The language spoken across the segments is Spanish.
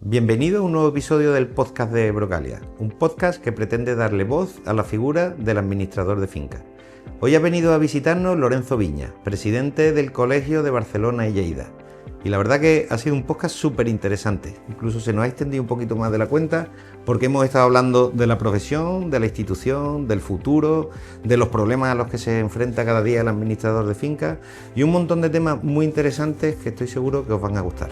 Bienvenido a un nuevo episodio del podcast de Brocalia, un podcast que pretende darle voz a la figura del administrador de finca. Hoy ha venido a visitarnos Lorenzo Viña, presidente del Colegio de Barcelona y Lleida. Y la verdad que ha sido un podcast súper interesante, incluso se nos ha extendido un poquito más de la cuenta porque hemos estado hablando de la profesión, de la institución, del futuro, de los problemas a los que se enfrenta cada día el administrador de finca y un montón de temas muy interesantes que estoy seguro que os van a gustar.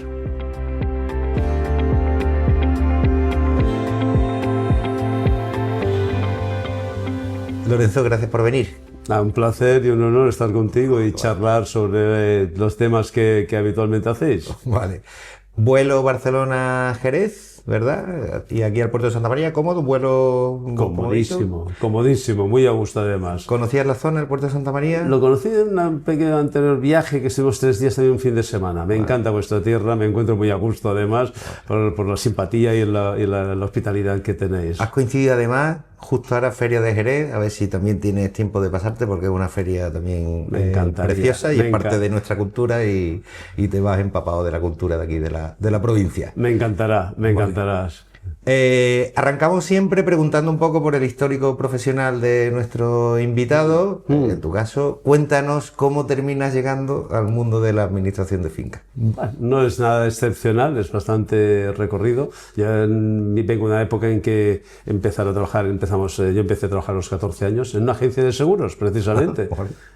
Lorenzo, gracias por venir. Un placer y un honor estar contigo y charlar sobre los temas que habitualmente hacéis. Vale. Vuelo Barcelona-Jerez, ¿verdad? Y aquí al puerto de Santa María, ¿cómodo? Vuelo Comodísimo, muy a gusto además. ¿Conocías la zona del puerto de Santa María? Lo conocí en un pequeño anterior viaje que estuvimos 3 días también un fin de semana. Me encanta vuestra tierra, me encuentro muy a gusto además por la simpatía y la hospitalidad que tenéis. Has coincidido además justo ahora Feria de Jerez, a ver si también tienes tiempo de pasarte porque es una feria también preciosa y es parte de nuestra cultura y te vas empapado de la cultura de aquí, de la provincia. Me encantarás. Arrancamos siempre preguntando un poco por el histórico profesional de nuestro invitado. En tu caso, cuéntanos cómo terminas llegando al mundo de la administración de finca. Bueno, no es nada excepcional, es bastante recorrido. Ya vengo de una época en que yo empecé a trabajar a los 14 años en una agencia de seguros, precisamente.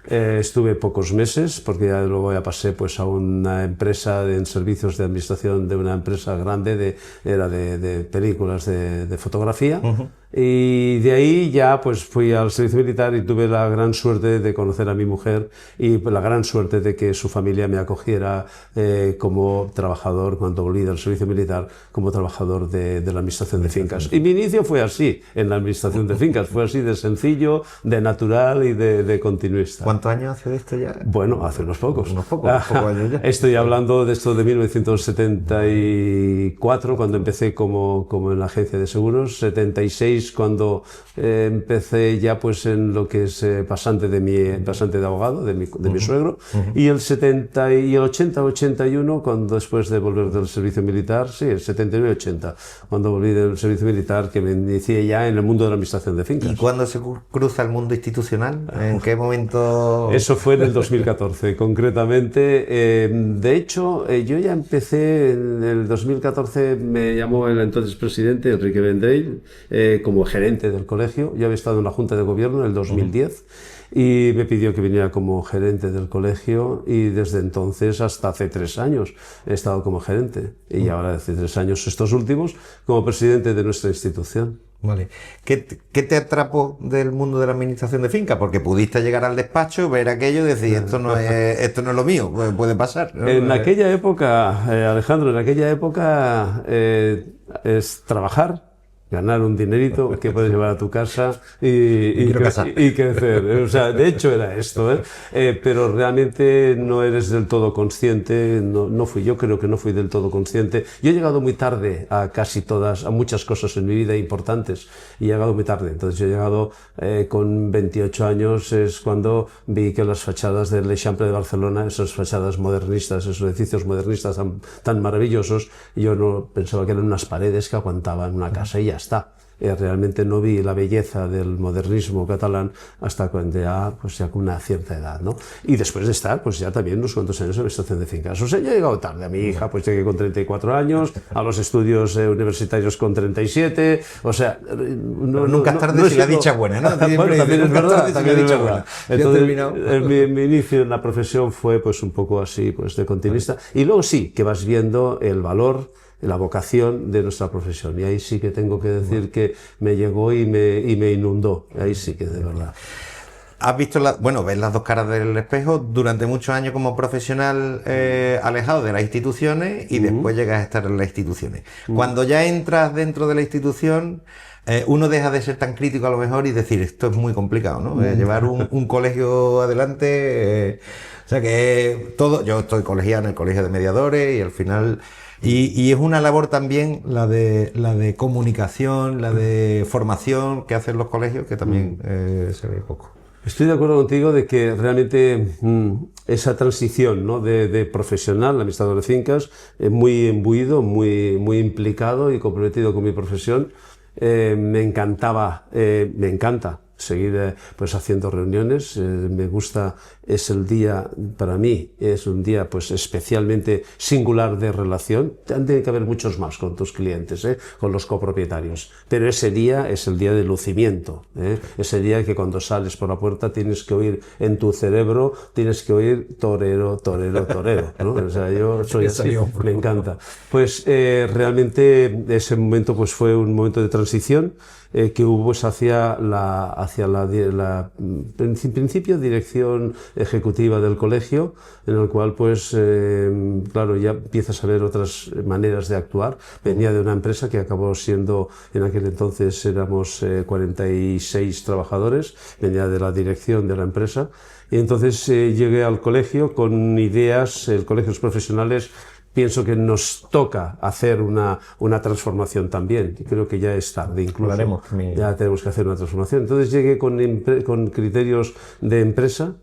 Estuve pocos meses, porque ya luego ya pasé pues, a una empresa en servicios de administración de una empresa grande, era de películas de fotografía. Y de ahí ya pues fui al servicio militar y tuve la gran suerte de conocer a mi mujer y la gran suerte de que su familia me acogiera como trabajador cuando volví del servicio militar, como trabajador de la administración de fincas. Y mi inicio fue así, en la administración de fincas, fue así de sencillo, de natural y de continuista. ¿Cuántos años hace de esto ya? Bueno, hace unos pocos. Unos pocos años ya. Estoy hablando de esto de 1974, cuando empecé como en la agencia de seguros, 76 cuando empecé ya pues en lo que es pasante de abogado de mi suegro, y el 70 y el 80-81 cuando después de volver del servicio militar, sí, el 79-80, cuando volví del servicio militar, que me inicié ya en el mundo de la administración de fincas. ¿Y cuándo se cruza el mundo institucional? ¿En qué momento? Eso fue en el 2014, concretamente. De hecho, yo ya empecé en el 2014, me llamó el entonces presidente, Enrique Vendrell, como gerente del colegio. Yo había estado en la Junta de Gobierno en el 2010 y me pidió que viniera como gerente del colegio y desde entonces hasta hace 3 años he estado como gerente y ahora hace 3 años, estos últimos, como presidente de nuestra institución. Vale. ¿Qué te atrapó del mundo de la administración de finca? Porque pudiste llegar al despacho, ver aquello y decir, esto no es lo mío, puede pasar, ¿no? En aquella época, Alejandro, es trabajar, ganar un dinerito que puedes llevar a tu casa y crecer. O sea, de hecho era esto, pero realmente no eres del todo consciente, yo creo que no fui del todo consciente. Yo he llegado muy tarde a muchas cosas en mi vida importantes, y he llegado muy tarde. Entonces yo he llegado con 28 años, es cuando vi que las fachadas del Eixample de Barcelona, esas fachadas modernistas, esos edificios modernistas tan maravillosos, yo no pensaba que eran unas paredes que aguantaban una casa y ya está. Realmente no vi la belleza del modernismo catalán hasta cuando ya con una cierta edad, ¿no? Y después de estar, pues ya también unos cuantos años en la administración de fincas. O sea, yo he llegado tarde. A mi hija, pues llegué con 34 años, a los estudios universitarios con 37, o sea... nunca es tarde si la dicha es buena, ¿no? Bueno, también es verdad. Entonces, mi inicio en la profesión fue pues un poco así, pues de continuista. Y luego sí, que vas viendo el valor, la vocación de nuestra profesión, y ahí sí que tengo que decir que me llegó y me inundó, ahí sí que de verdad. Has visto, ves las dos caras del espejo durante muchos años como profesional alejado de las instituciones y después llegas a estar en las instituciones. Cuando ya entras dentro de la institución, uno deja de ser tan crítico a lo mejor y decir, esto es muy complicado, ¿no? Llevar un colegio adelante, o sea que yo estoy colegiado en el colegio de mediadores y al final... Y es una labor también la de comunicación, la de formación que hacen los colegios, que también se ve poco. Estoy de acuerdo contigo de que realmente esa transición, ¿no?, de profesional, administrador de fincas, muy imbuido, muy implicado y comprometido con mi profesión, me encanta seguir pues haciendo reuniones. Me gusta, es el día, para mí, es un día pues especialmente singular de relación. Tiene que haber muchos más con tus clientes, con los copropietarios, pero ese día es el día de lucimiento, ese día que cuando sales por la puerta tienes que oír en tu cerebro, tienes que oír torero, torero, torero, ¿no? O sea, yo soy así, me encanta. Pues realmente ese momento pues fue un momento de transición que hubo pues, hacia en principio dirección ejecutiva del colegio, en el cual pues claro, ya empiezas a ver otras maneras de actuar. Venía de una empresa que acabó siendo, en aquel entonces éramos 46 trabajadores, venía de la dirección de la empresa, y entonces llegué al colegio con ideas. El colegio de los profesionales, pienso que nos toca hacer una transformación también. Creo que ya es tarde, incluso. Ya tenemos que hacer una transformación. Entonces llegué con criterios de empresa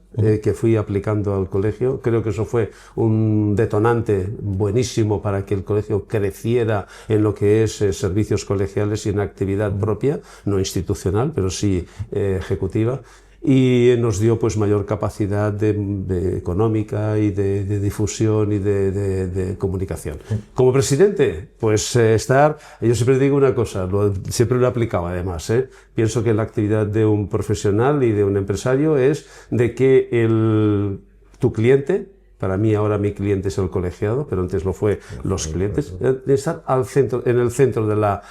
que fui aplicando al colegio. Creo que eso fue un detonante buenísimo para que el colegio creciera en lo que es servicios colegiales y en actividad propia, no institucional, pero sí ejecutiva. Y nos dio pues mayor capacidad económica y de difusión y de comunicación. Como presidente, pues yo siempre digo una cosa, siempre lo he aplicado además, pienso que la actividad de un profesional y de un empresario es de que tu cliente, para mí ahora mi cliente es el colegiado, pero antes lo fue los clientes, de estar en el centro de la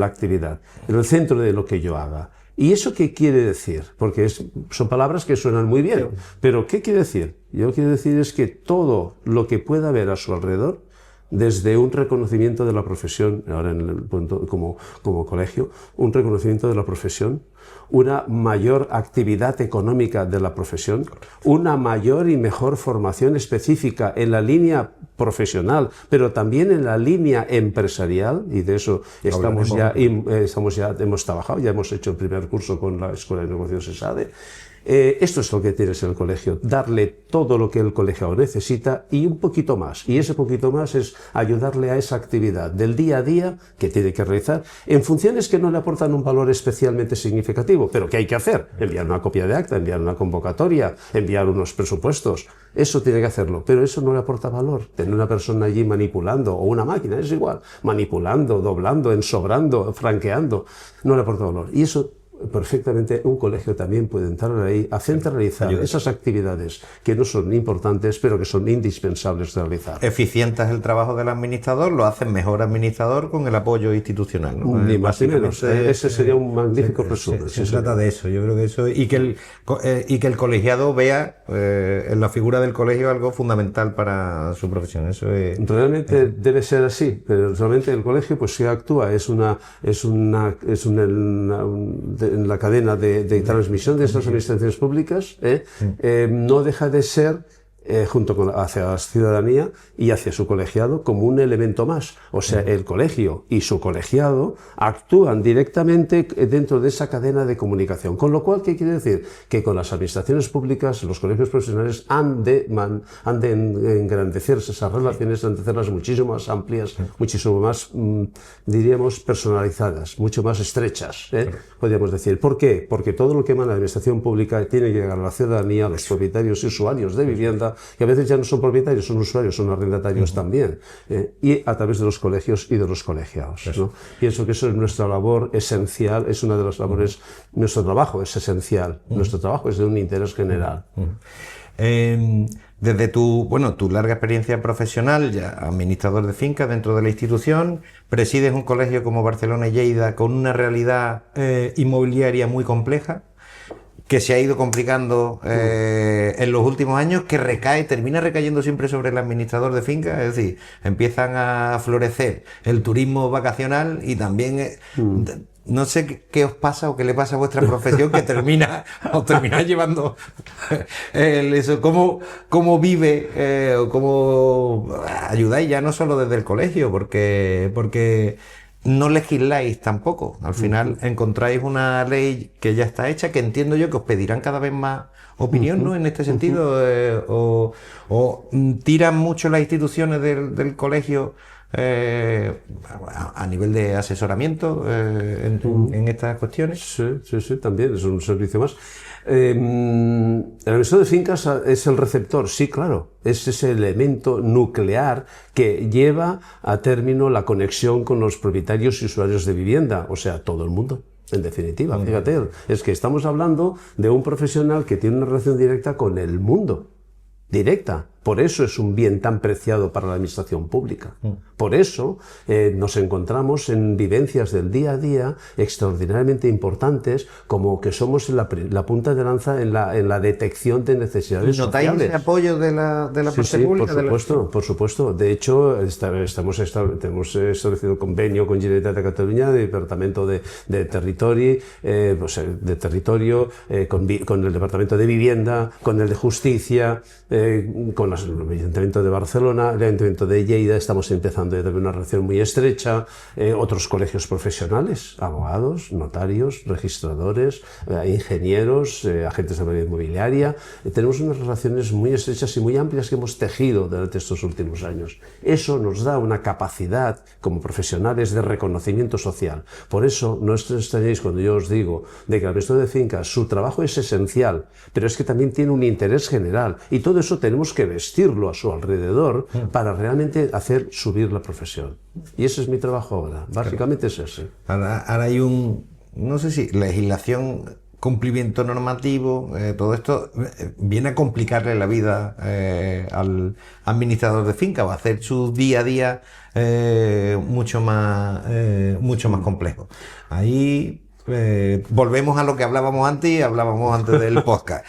actividad, en el centro de lo que yo haga. ¿Y eso qué quiere decir? Porque son palabras que suenan muy bien, pero ¿qué quiere decir? Yo lo que quiero decir es que todo lo que pueda haber a su alrededor, desde un reconocimiento de la profesión, ahora en el punto, como colegio, un reconocimiento de la profesión, una mayor actividad económica de la profesión, una mayor y mejor formación específica en la línea profesional, pero también en la línea empresarial, y de eso hemos trabajado, ya hemos hecho el primer curso con la Escuela de Negocios ESADE. Esto es lo que tienes en el colegio, darle todo lo que el colegiado necesita y un poquito más. Y ese poquito más es ayudarle a esa actividad del día a día que tiene que realizar en funciones que no le aportan un valor especialmente significativo, pero que hay que hacer. Enviar una copia de acta, enviar una convocatoria, enviar unos presupuestos. Eso tiene que hacerlo, pero eso no le aporta valor. Tener una persona allí manipulando, o una máquina, es igual, manipulando, doblando, ensobrando, franqueando, no le aporta valor. Y eso perfectamente un colegio también puede entrar ahí a centralizar esas actividades que no son importantes pero que son indispensables de realizar. Eficientas el trabajo del administrador, lo hacen mejor administrador con el apoyo institucional, ¿no? Ni más ni menos. Ese sería un magnífico resumen. Se trata de eso, yo creo que eso, y que el colegiado vea en la figura del colegio algo fundamental para su profesión. Eso es, realmente debe ser así, pero realmente el colegio pues sí actúa, en la cadena de transmisión de estas administraciones públicas, no deja de ser hacia la ciudadanía y hacia su colegiado como un elemento más. O sea, el colegio y su colegiado actúan directamente dentro de esa cadena de comunicación. Con lo cual, ¿qué quiere decir? Que con las administraciones públicas, los colegios profesionales han de engrandecerse esas relaciones, han de hacerlas muchísimo más amplias, muchísimo más, diríamos, personalizadas, mucho más estrechas, podríamos decir. ¿Por qué? Porque todo lo que emana la administración pública tiene que llegar a la ciudadanía, a los propietarios y usuarios de vivienda, que a veces ya no son propietarios, son usuarios, son arrendatarios también, y a través de los colegios y de los colegiados, ¿no? Pienso que eso es nuestra labor esencial, es una de las labores, nuestro trabajo es esencial, nuestro trabajo es de un interés general. Desde tu larga experiencia profesional, ya administrador de fincas dentro de la institución, presides un colegio como Barcelona y Lleida con una realidad inmobiliaria muy compleja, que se ha ido complicando en los últimos años, que termina recayendo siempre sobre el administrador de fincas. Es decir, empiezan a florecer el turismo vacacional y también no sé qué os pasa o qué le pasa a vuestra profesión, que os termina llevando eso. ¿Cómo vive o cómo ayudáis ya no solo desde el colegio? Porque no legisláis tampoco. Al final encontráis una ley que ya está hecha, que entiendo yo que os pedirán cada vez más opinión, ¿no? En este sentido, o tiran mucho las instituciones del colegio a nivel de asesoramiento en estas cuestiones. Sí, también es un servicio más. El administrador de fincas es el receptor, sí, claro, es ese elemento nuclear que lleva a término la conexión con los propietarios y usuarios de vivienda, o sea, todo el mundo. En definitiva, fíjate, es que estamos hablando de un profesional que tiene una relación directa con el mundo. Directa. Por eso es un bien tan preciado para la administración pública. Por eso nos encontramos en vivencias del día a día extraordinariamente importantes, como que somos la punta de lanza en la detección de necesidades sociales. ¿Notáis ese apoyo de la parte pública? Por supuesto. De hecho, hemos establecido convenio con Generalitat de Cataluña, del Departamento de Territori, con el Departamento de Vivienda, con el de Justicia, con el Ayuntamiento de Barcelona, el Ayuntamiento de Lleida. Estamos empezando a tener una relación muy estrecha, otros colegios profesionales, abogados, notarios, registradores, ingenieros, agentes de propiedad inmobiliaria. Tenemos unas relaciones muy estrechas y muy amplias que hemos tejido durante estos últimos años. Eso nos da una capacidad como profesionales de reconocimiento social. Por eso no os extrañéis cuando yo os digo de que el administrador de fincas, su trabajo es esencial, pero es que también tiene un interés general, y todo eso tenemos que vestirlo a su alrededor para realmente hacer subir la profesión. Y ese es mi trabajo ahora, básicamente es ese. Ahora hay no sé si legislación, cumplimiento normativo, todo esto viene a complicarle la vida al administrador de finca, va a hacer su día a día mucho más complejo. Ahí volvemos a lo que hablábamos antes del podcast.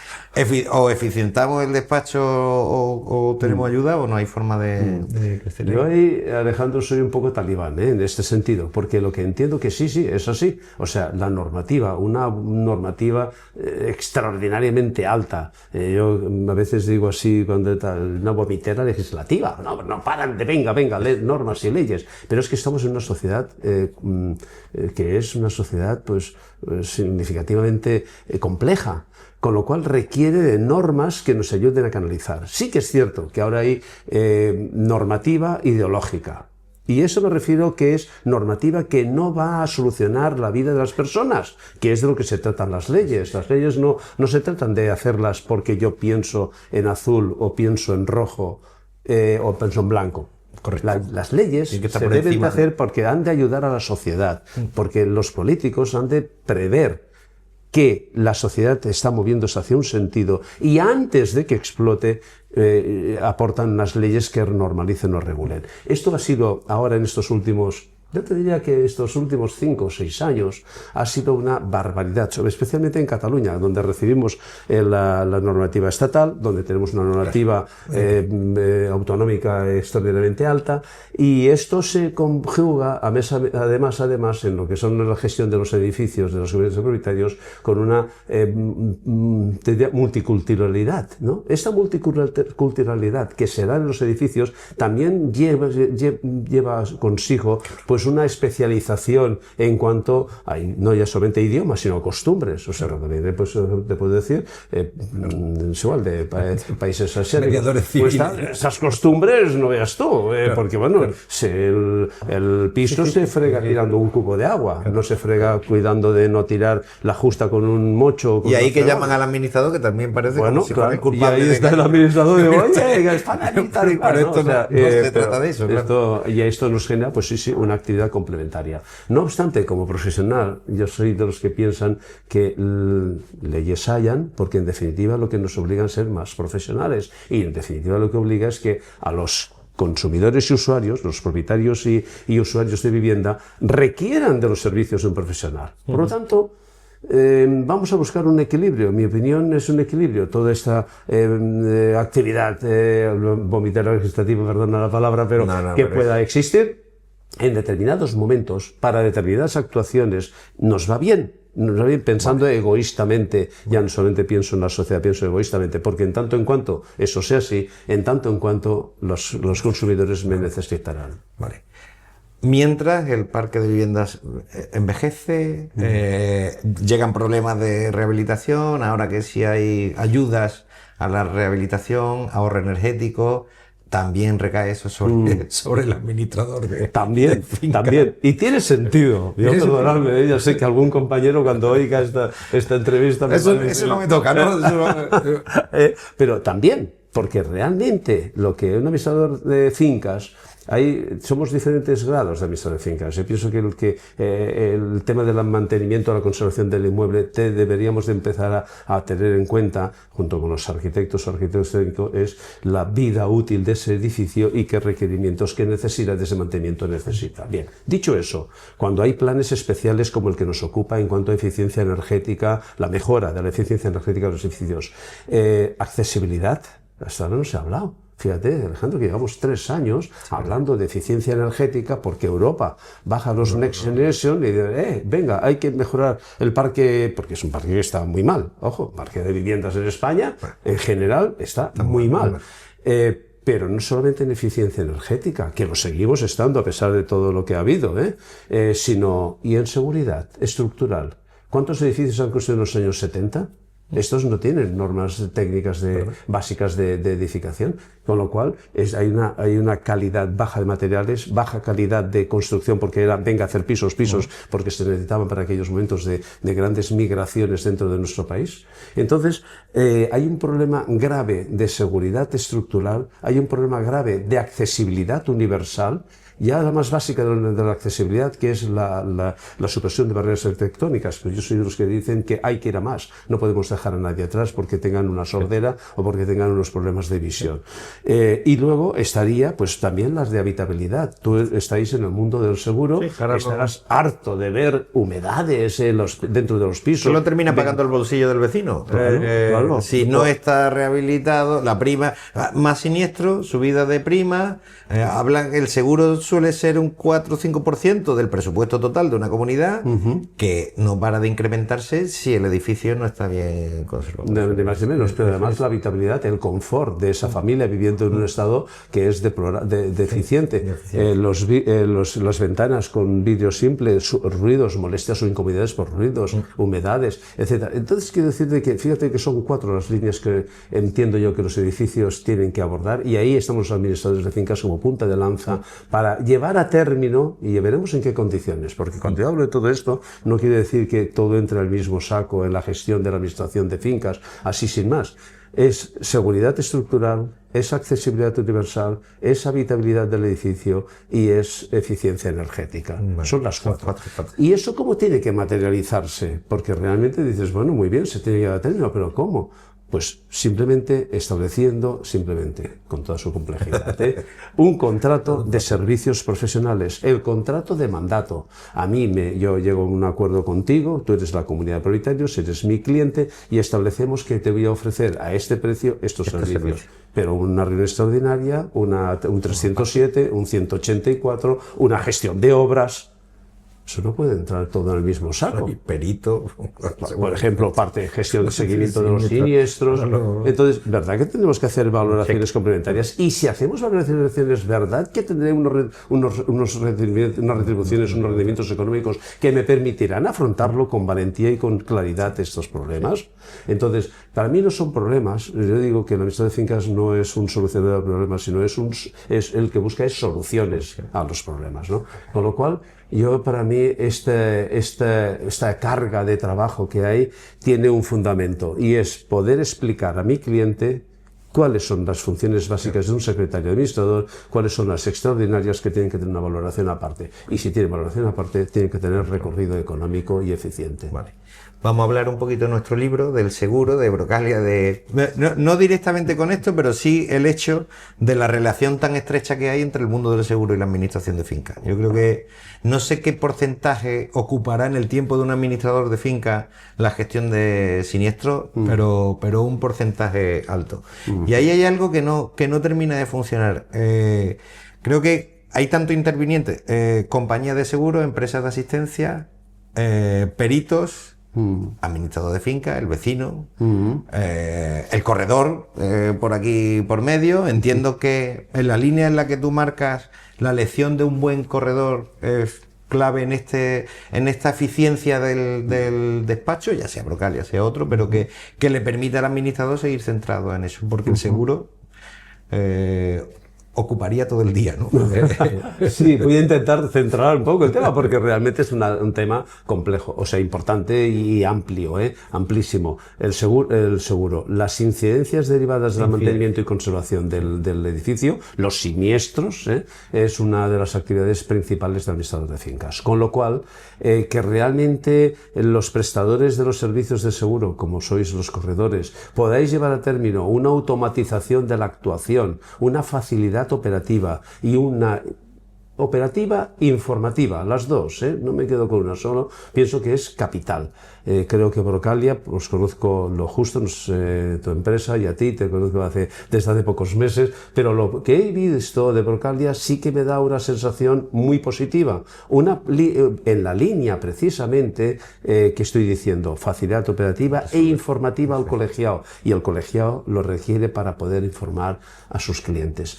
O eficientamos el despacho o tenemos ayuda, o no hay forma de crecer. Yo ahí, Alejandro, soy un poco talibán en este sentido, porque lo que entiendo que sí, es así. O sea, la normativa, una normativa extraordinariamente alta. Yo a veces digo así, cuando una vomitera legislativa. No paran de venga, normas y leyes. Pero es que estamos en una sociedad que es una sociedad pues significativamente compleja, con lo cual requiere de normas que nos ayuden a canalizar. Sí que es cierto que ahora hay normativa ideológica, y eso me refiero que es normativa que no va a solucionar la vida de las personas, que es de lo que se tratan las leyes. Las leyes no se tratan de hacerlas porque yo pienso en azul o pienso en rojo o pienso en blanco. Las leyes se deben de hacer porque han de ayudar a la sociedad, porque los políticos han de prever que la sociedad está moviéndose hacia un sentido, y antes de que explote aportan unas leyes que normalicen o regulen. Esto ha sido ahora en estos últimos... Yo te diría que estos últimos 5 o 6 años ha sido una barbaridad, especialmente en Cataluña, donde recibimos la normativa estatal, donde tenemos una normativa autonómica extraordinariamente alta, y esto se conjuga además en lo que son la gestión de los edificios, de los gobiernos propietarios, con una multiculturalidad, ¿no? Esta multiculturalidad que se da en los edificios también lleva consigo pues una especialización en cuanto a, no ya solamente idiomas, sino costumbres. O sea, también te puedo decir, igual de países asiáticos, pues esas costumbres no veas tú, porque bueno, el piso se frega tirando un cubo de agua, no se frega cuidando de no tirar la justa con un mocho. Y ahí que llaman al administrador, que también parece como si fuera culpable. Y ahí está el administrador y digo, oye, es para tal y cual. Pero esto no se trata de eso. Y esto nos genera, pues sí, una actividad complementaria. No obstante, como profesional, yo soy de los que piensan que leyes hayan, porque en definitiva lo que nos obligan a ser más profesionales, y en definitiva lo que obliga es que a los consumidores y usuarios, los propietarios y usuarios de vivienda, requieran de los servicios de un profesional. Por lo tanto, vamos a buscar un equilibrio. En mi opinión es un equilibrio. Toda esta actividad vomitera legislativa, perdona la palabra, pero pueda existir en determinados momentos, para determinadas actuaciones, nos va bien pensando egoístamente. Ya no solamente pienso en la sociedad, pienso egoístamente, porque en tanto en cuanto eso sea así, en tanto en cuanto los consumidores me necesitarán. Vale. Mientras el parque de viviendas envejece, llegan problemas de rehabilitación, ahora que sí hay ayudas a la rehabilitación, ahorro energético, también recae eso sobre el administrador de finca. También. Y tiene sentido. Yo, perdonadme, ya sé que algún compañero cuando oiga esta entrevista... Eso no me toca, ¿no? Pero también, porque realmente lo que un administrador de fincas... somos diferentes grados de administración de fincas. Yo pienso que el tema del mantenimiento, la conservación del inmueble, deberíamos de empezar a tener en cuenta, junto con los arquitectos técnicos, es la vida útil de ese edificio y qué requerimientos, qué necesidades de mantenimiento necesita. Bien, dicho eso, cuando hay planes especiales como el que nos ocupa en cuanto a eficiencia energética, la mejora de la eficiencia energética de los edificios, accesibilidad, hasta ahora no se ha hablado. Fíjate, Alejandro, que llevamos 3 años hablando de eficiencia energética porque Europa baja los Next Generation y dice, venga, hay que mejorar el parque, porque es un parque que está muy mal. Ojo, el parque de viviendas en España, en general, está muy mal. Pero no solamente en eficiencia energética, que lo seguimos estando a pesar de todo lo que ha habido, sino y en seguridad estructural. ¿Cuántos edificios han construido en los años 70? Estos no tienen normas técnicas básicas de edificación, con lo cual hay una calidad baja de materiales, baja calidad de construcción, porque venga a hacer pisos, porque se necesitaban para aquellos momentos de grandes migraciones dentro de nuestro país. Entonces, hay un problema grave de seguridad estructural, hay un problema grave de accesibilidad universal, ya la más básica de la accesibilidad, que es la supresión de barreras arquitectónicas. Pero yo soy de los que dicen que hay que ir a más. No podemos dejar a nadie atrás porque tengan una sordera o porque tengan unos problemas de visión. Y luego estaría pues también las de habitabilidad. Tú estáis en el mundo del seguro, estarás harto de ver humedades dentro de los pisos. Solo termina pagando el bolsillo del vecino. Claro. Si no está rehabilitado, la prima, más siniestro, subida de prima, el seguro suele ser un 4 o 5% del presupuesto total de una comunidad, que no para de incrementarse si el edificio no está bien conservado. De más y menos, pero además la habitabilidad, el confort de esa familia viviendo en un estado que es deficiente. Las ventanas con vidrio simple, ruidos, molestias o incomodidades por ruidos, humedades, etc. Entonces quiero decirte que fíjate que son 4 las líneas que entiendo yo que los edificios tienen que abordar, y ahí estamos los administradores de fincas como punta de lanza para llevar a término, y veremos en qué condiciones, porque cuando yo hablo de todo esto no quiere decir que todo entre al mismo saco en la gestión de la administración de fincas, así sin más. Es seguridad estructural, es accesibilidad universal, es habitabilidad del edificio y es eficiencia energética. Son las 4. ¿Y eso cómo tiene que materializarse? Porque realmente dices, bueno, muy bien, se tiene que dar a término, pero ¿cómo? Pues simplemente estableciendo, con toda su complejidad, un contrato de servicios profesionales, el contrato de mandato. Yo llego a un acuerdo contigo, tú eres la comunidad de propietarios, eres mi cliente y establecemos que te voy a ofrecer a este precio estos servicios. Pero una reunión extraordinaria, un 307, un 184, una gestión de obras... Eso no puede entrar todo en el mismo saco. Y perito. Por ejemplo, parte de gestión de seguimiento de los siniestros. Entonces, ¿verdad que tenemos que hacer valoraciones complementarias? Y si hacemos valoraciones, ¿verdad que tendré unas retribuciones, unos rendimientos económicos que me permitirán afrontarlo con valentía y con claridad estos problemas? Entonces, para mí no son problemas. Yo digo que la administración de fincas no es un solucionador de problemas, sino es el que busca soluciones a los problemas, ¿no? Con lo cual, para mí, esta carga de trabajo que hay tiene un fundamento, y es poder explicar a mi cliente cuáles son las funciones básicas de un secretario administrador, cuáles son las extraordinarias que tienen que tener una valoración aparte. Y si tienen valoración aparte, tienen que tener recorrido económico y eficiente. Vale. Vamos a hablar un poquito de nuestro libro, del seguro, de Brocalia, no directamente con esto, pero sí el hecho de la relación tan estrecha que hay entre el mundo del seguro y la administración de fincas. Yo creo que no sé qué porcentaje ocupará en el tiempo de un administrador de finca la gestión de siniestros, pero un porcentaje alto. Y ahí hay algo que no termina de funcionar. Creo que hay tanto intervinientes, compañías de seguro, empresas de asistencia, peritos administrador de finca, el vecino, el corredor por aquí por medio. Entiendo que en la línea en la que tú marcas, la elección de un buen corredor es clave en esta eficiencia del despacho, ya sea Brocalia, sea otro, pero que le permita al administrador seguir centrado en eso, porque el seguro ocuparía todo el día, ¿no? Sí, voy a intentar centrar un poco el tema, porque realmente es un tema complejo, o sea, importante y amplio, amplísimo. El seguro, las incidencias derivadas del mantenimiento y conservación del edificio, los siniestros, es una de las actividades principales del administrador de fincas. Con lo cual, que realmente los prestadores de los servicios de seguro, como sois los corredores, podáis llevar a término una automatización de la actuación, una facilidad operativa y una operativa informativa, las dos, no me quedo con una solo, pienso que es capital. Creo que Brocalia, os conozco lo justo, tu empresa, y a ti te conozco desde hace pocos meses, pero lo que he visto de Brocalia sí que me da una sensación muy positiva, en la línea precisamente que estoy diciendo, facilidad operativa e informativa al colegiado, y el colegiado lo requiere para poder informar a sus clientes.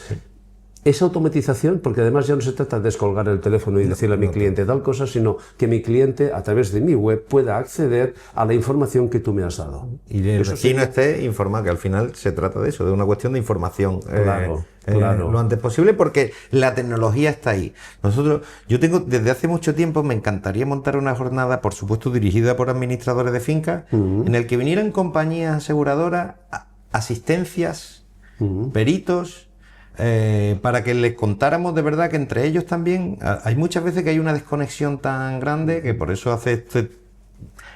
Esa automatización, porque además ya no se trata de descolgar el teléfono y decirle a mi cliente tal cosa, sino que mi cliente, a través de mi web, pueda acceder a la información que tú me has dado. Y el vecino esté informado, que al final se trata de eso, de una cuestión de información. Claro. Lo antes posible, porque la tecnología está ahí. Yo tengo, desde hace mucho tiempo, me encantaría montar una jornada, por supuesto dirigida por administradores de fincas, en el que vinieran compañías aseguradoras, asistencias, peritos, para que les contáramos de verdad que entre ellos también hay muchas veces que hay una desconexión tan grande que por eso hace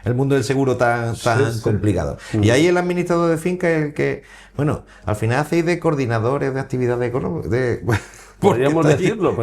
el mundo del seguro tan complicado. Y ahí el administrador de finca es el que, bueno, al final hacéis de coordinadores de actividades podríamos decirlo.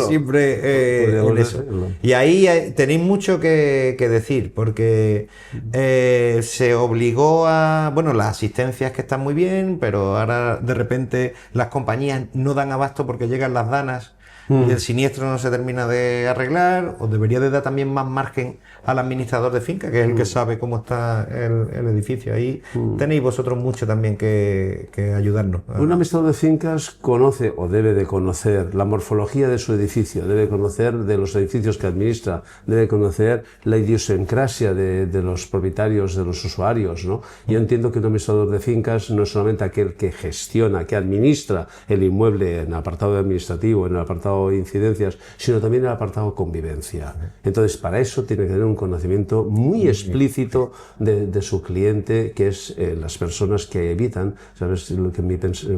Siempre en eso. Y ahí tenéis mucho que decir, porque se obligó a, bueno, las asistencias que están muy bien, pero ahora de repente las compañías no dan abasto porque llegan las danas y el siniestro no se termina de arreglar, o debería de dar también más margen al administrador de finca, que es el que sabe cómo está el edificio. Ahí tenéis vosotros mucho también que ayudarnos. Un administrador de fincas conoce, o debe de conocer, la morfología de su edificio, debe conocer de los edificios que administra, debe conocer la idiosincrasia de los propietarios, de los usuarios, ¿no? Yo entiendo que un administrador de fincas no es solamente aquel que gestiona, que administra el inmueble en el apartado administrativo, en el apartado incidencias, sino también en el apartado convivencia. Entonces, para eso tiene que tener un conocimiento muy explícito de su cliente, que es las personas que habitan. ¿Sabes?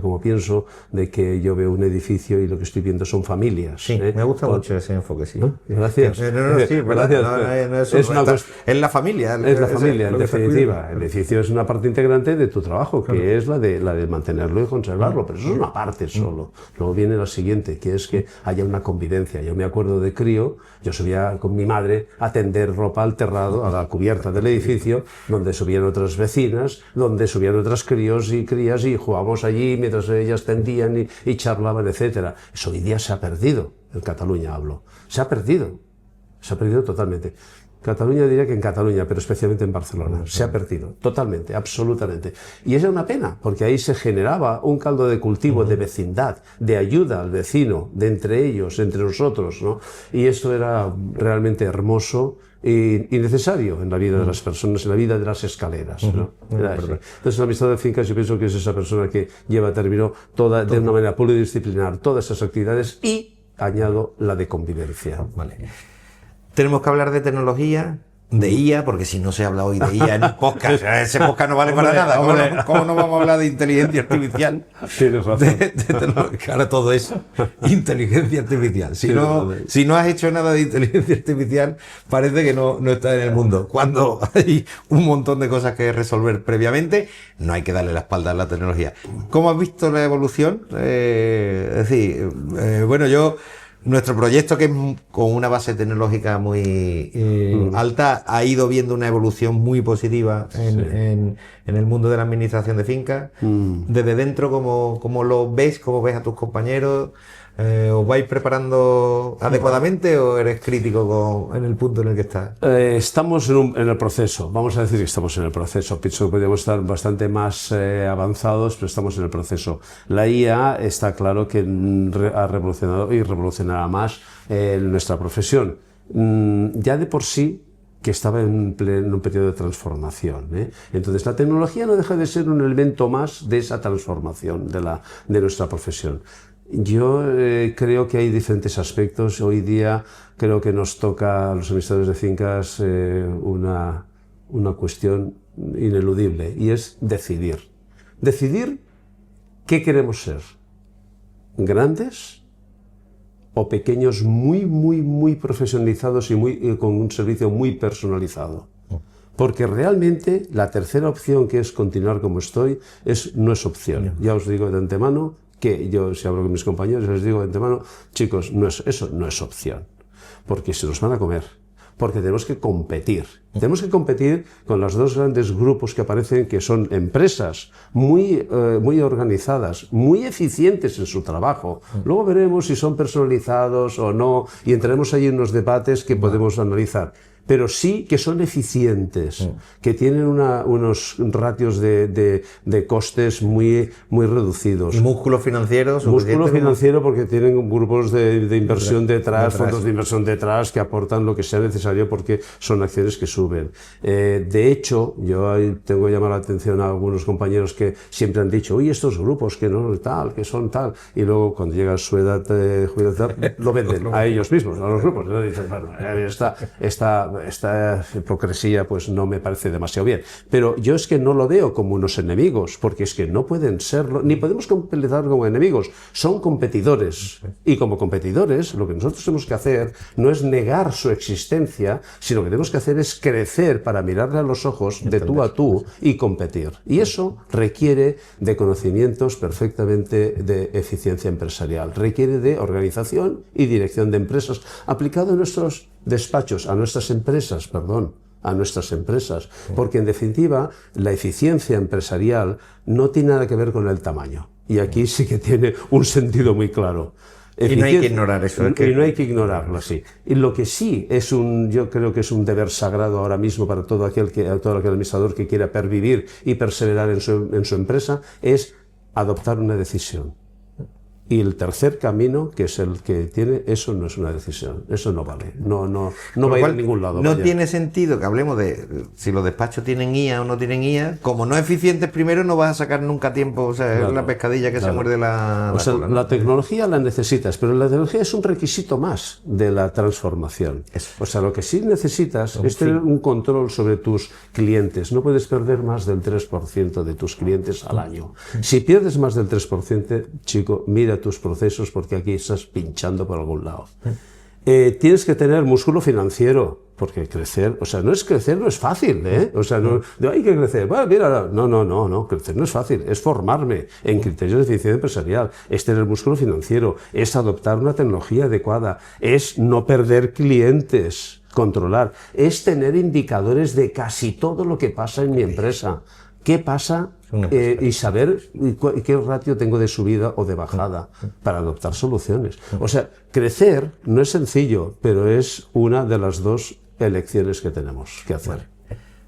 Como pienso de que yo veo un edificio y lo que estoy viendo son familias. Sí, me gusta mucho ese enfoque, sí. Gracias. Sí, gracias. Es la familia. Es la familia, en definitiva. El edificio es una parte integrante de tu trabajo, que es la de mantenerlo y conservarlo, pero eso es una parte solo. Luego viene la siguiente, que es que haya una convivencia. Yo me acuerdo de crío, yo subía con mi madre a tender ropa al terrado, a la cubierta del edificio, donde subían otras vecinas, donde subían otras críos y crías, y jugábamos allí mientras ellas tendían y charlaban, etcétera. Eso hoy día se ha perdido, en Cataluña hablo. Se ha perdido totalmente. Cataluña diría que en Cataluña, pero especialmente en Barcelona. Se ha perdido, totalmente, absolutamente. Y es una pena, porque ahí se generaba un caldo de cultivo de vecindad, de ayuda al vecino, de entre ellos, entre nosotros, ¿no? Y esto era realmente hermoso y necesario en la vida de las personas, en la vida de las escaleras, ¿no? Entonces, el administrador de fincas, yo pienso que es esa persona que lleva a término de una manera pluridisciplinar todas esas actividades, y añado la de convivencia. Vale. Tenemos que hablar de tecnología, de IA, porque si no se habla hoy de IA en un podcast, ese podcast no vale para nada. ¿Cómo no vamos a hablar de inteligencia artificial? Tienes razón. Ahora todo eso, inteligencia artificial. Si no has hecho nada de inteligencia artificial, parece que no estás en el mundo. Cuando hay un montón de cosas que resolver previamente, no hay que darle la espalda a la tecnología. ¿Cómo has visto la evolución? Es decir, nuestro proyecto, que es con una base tecnológica muy alta, ha ido viendo una evolución muy positiva en el mundo de la administración de fincas. Desde dentro, ¿cómo lo ves? ¿Cómo ves a tus compañeros? ¿Os vais preparando adecuadamente o eres crítico en el punto en el que estás? Estamos en el proceso, vamos a decir que estamos en el proceso. Pienso que podríamos estar bastante más avanzados, pero estamos en el proceso. La IA está claro que ha revolucionado y revolucionará más nuestra profesión. Ya de por sí que estaba en un periodo de transformación, ¿eh? Entonces la tecnología no deja de ser un elemento más de esa transformación de nuestra profesión. Yo creo que hay diferentes aspectos. Hoy día creo que nos toca a los administradores de fincas una cuestión ineludible, y es decidir. Decidir qué queremos ser. ¿Grandes o pequeños muy profesionalizados y con un servicio muy personalizado? Porque realmente la tercera opción, que es continuar como estoy, no es opción. Ya os digo de antemano que yo, si hablo con mis compañeros, les digo de antemano, chicos, eso no es opción, porque se nos van a comer, porque tenemos que competir. Tenemos que competir con los dos grandes grupos que aparecen, que son empresas muy organizadas, muy eficientes en su trabajo. Luego veremos si son personalizados o no, y entraremos ahí en unos debates que podemos analizar. Pero sí que son eficientes, que tienen unos ratios de costes muy reducidos. ¿Y músculo financiero? Músculo financiero, porque tienen grupos de inversión detrás, fondos de inversión detrás, que aportan lo que sea necesario, porque son acciones que suben. De hecho, yo tengo que llamar la atención a algunos compañeros que siempre han dicho, uy, estos grupos que no tal, que son tal, y luego cuando llega a su edad jubilación, lo venden a ellos mismos, a los grupos. Y dicen, bueno, esta hipocresía pues no me parece demasiado bien. Pero yo es que no lo veo como unos enemigos, porque es que no pueden serlo, ni podemos completar como enemigos, son competidores. Y como competidores, lo que nosotros tenemos que hacer no es negar su existencia, sino que tenemos que hacer es crecer para mirarle a los ojos de tú a tú y competir. Y eso requiere de conocimientos perfectamente de eficiencia empresarial, requiere de organización y dirección de empresas, aplicado a nuestros despachos, a nuestras empresas, porque en definitiva la eficiencia empresarial no tiene nada que ver con el tamaño, y aquí sí que tiene un sentido muy claro. Y no hay que ignorar eso. Y no hay que ignorarlo, sí. Y lo que sí yo creo que es un deber sagrado ahora mismo para todo aquel administrador que quiera pervivir y perseverar en su empresa, es adoptar una decisión. Y el tercer camino, que es el que tiene, eso no es una decisión, eso no vale, no va a ir a ningún lado. No tiene sentido que hablemos de si los despachos tienen IA o no tienen IA. Como no eficientes primero, no vas a sacar nunca tiempo, o sea, es la pescadilla que se muerde la cola, ¿no? La tecnología la necesitas, pero la tecnología es un requisito más de la transformación. O sea, lo que sí necesitas es tener un control sobre tus clientes. No puedes perder más del 3% de tus clientes al año. Si pierdes más del 3%, chico, mira tus procesos, porque aquí estás pinchando por algún lado. Tienes que tener músculo financiero, porque crecer, o sea, no es fácil, ¿eh? O sea, no hay que crecer. Bueno, mira, no, crecer no es fácil, es formarme en criterios de eficiencia empresarial, es tener músculo financiero, es adoptar una tecnología adecuada, es no perder clientes, controlar, es tener indicadores de casi todo lo que pasa en mi empresa. ¿Qué pasa? Y saber qué ratio tengo de subida o de bajada para adoptar soluciones. O sea, crecer no es sencillo, pero es una de las dos elecciones que tenemos que hacer.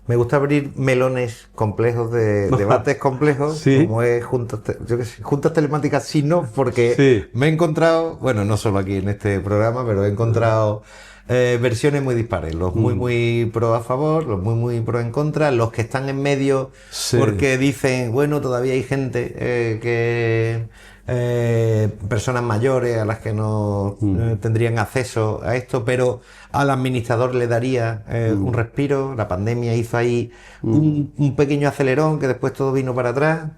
Me gusta abrir melones complejos, de debates complejos, ¿sí? Como es juntas telemáticas, sí, no, porque me he encontrado, bueno, no solo aquí en este programa, pero he encontrado versiones muy dispares, los muy pro a favor, los muy pro en contra, los que están en medio porque dicen, bueno, todavía hay gente personas mayores a las que no tendrían acceso a esto, pero al administrador le daría un respiro. La pandemia hizo ahí un pequeño acelerón que después todo vino para atrás.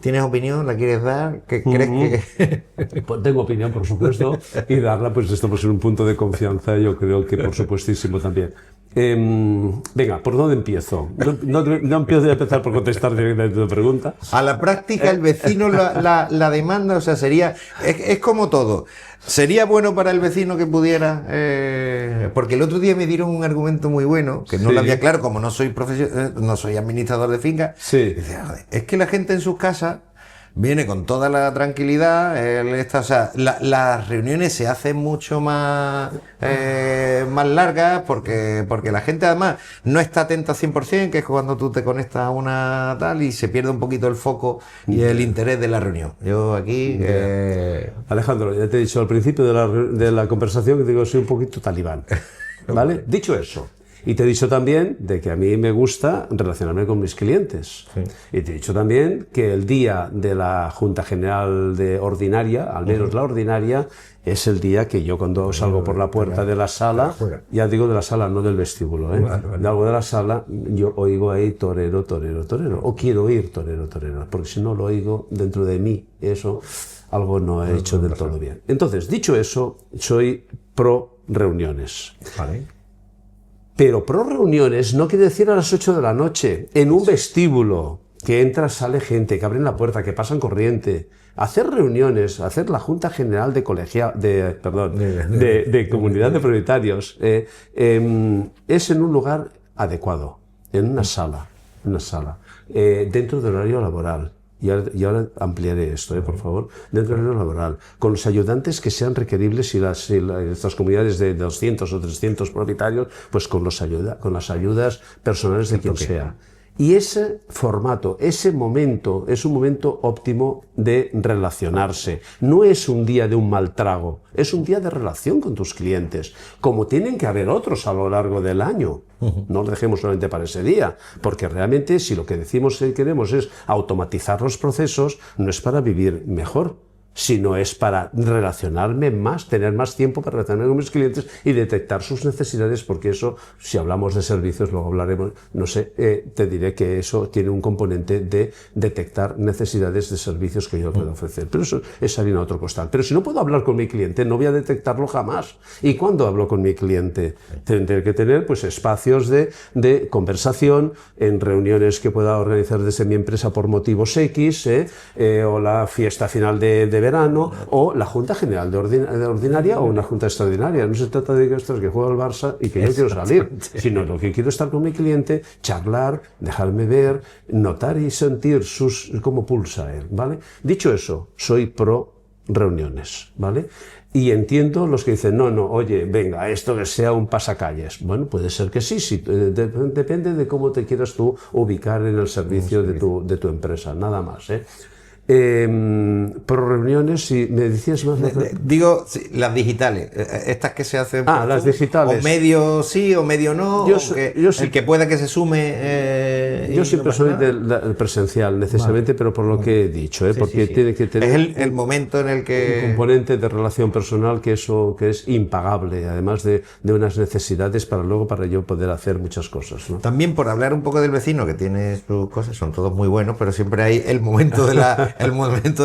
¿Tienes opinión? ¿La quieres dar? ¿Qué crees que...? Pues tengo opinión, por supuesto, y darla, pues estamos en un punto de confianza, yo creo que por supuestísimo también. Venga, ¿por dónde empiezo? No empiezo a empezar por contestar directamente tu pregunta. A la práctica, el vecino la demanda, o sea, es como todo. ¿Sería bueno para el vecino que pudiera? Porque el otro día me dieron un argumento muy bueno, que no lo había claro, como no soy administrador de finca. Dice, es que la gente en sus casas viene con toda la tranquilidad, o sea, las reuniones se hacen mucho más largas porque la gente además no está atenta 100%, que es cuando tú te conectas a una tal y se pierde un poquito el foco y el interés de la reunión. Yo aquí... Alejandro, ya te he dicho al principio de la conversación que digo, soy un poquito talibán, ¿vale? Dicho eso, y te he dicho también de que a mí me gusta relacionarme con mis clientes. Sí. Y te he dicho también que el día de la Junta General de Ordinaria, al menos la ordinaria, es el día que yo cuando salgo por la puerta de la sala, ya digo de la sala, no del vestíbulo, de algo de la sala, yo oigo ahí torero, torero, torero, o quiero oír torero, torero, porque si no lo oigo dentro de mí, eso algo no he hecho del todo bien. Entonces, dicho eso, soy pro reuniones. Vale. Pero pro reuniones no quiere decir a las 8 de la noche, en un vestíbulo, que entra, sale gente, que abren la puerta, que pasan corriente. Hacer reuniones, hacer la Junta General de Comunidad de Propietarios, es en un lugar adecuado, en una sala, dentro del horario laboral. Y ahora ampliaré esto, por favor, dentro del horario laboral, con los ayudantes que sean requeribles si estas comunidades de 200 o 300 propietarios, pues con las ayudas personales de quien sea. Y ese formato, ese momento, es un momento óptimo de relacionarse. No es un día de un mal trago, es un día de relación con tus clientes, como tienen que haber otros a lo largo del año. No lo dejemos solamente para ese día, porque realmente si lo que decimos que queremos es automatizar los procesos, no es para vivir mejor, sino es para relacionarme más, tener más tiempo para relacionarme con mis clientes y detectar sus necesidades, porque eso, si hablamos de servicios, luego hablaremos, no sé, te diré que eso tiene un componente de detectar necesidades de servicios que yo puedo ofrecer, pero eso es harina a otro costal. Pero si no puedo hablar con mi cliente, no voy a detectarlo jamás. ¿Y cuándo hablo con mi cliente? Tendré que tener pues espacios de conversación, en reuniones que pueda organizar desde mi empresa por motivos X, o la fiesta final de verano, o la Junta General de Ordinaria o una Junta Extraordinaria. No se trata de que juega el Barça y que yo quiero salir, sino lo que quiero es estar con mi cliente, charlar, dejarme ver, notar y sentir cómo pulsa él, ¿vale? Dicho eso, soy pro reuniones, ¿vale? Y entiendo los que dicen, no, oye, venga, esto que sea un pasacalles. Bueno, puede ser que sí, depende de cómo te quieras tú ubicar en el servicio de tu empresa, nada más, Pro reuniones, si me decías más... Digo, sí, las digitales, estas que se hacen... las digitales. O medio sí o medio no, el que pueda que se sume... yo siempre soy del presencial, necesariamente, pero por lo que he dicho, porque tiene que tener... Es el momento en el que... Un componente de relación personal que es impagable, además de unas necesidades para yo poder hacer muchas cosas, ¿no? También por hablar un poco del vecino, que tiene sus cosas, son todos muy buenos, pero siempre hay el momento de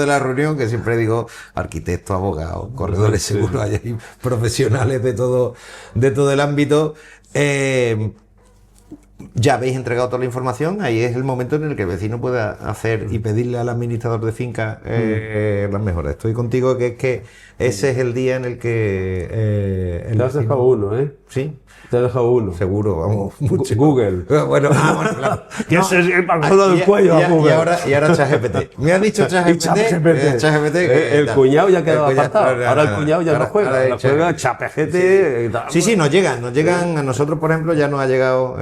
la reunión, que siempre digo, arquitectos, abogados, corredores seguros, hay profesionales de todo el ámbito. Ya habéis entregado toda la información, ahí es el momento en el que el vecino pueda hacer y pedirle al administrador de finca las mejoras. Estoy contigo, que es que ese es el día en el que... Te has dejado uno, Sí. Te he dejado uno. Seguro, vamos. Mucho. Google. Bueno, claro. Que ese es el paso del cuello a Google. Y ahora ChatGPT. Me has dicho ChatGPT. El cuñado ya quedó apartado. Ahora el cuñado ya no juega. Ahora juega ChatGPT. Sí, nos llegan. A nosotros, por ejemplo, ya nos ha llegado...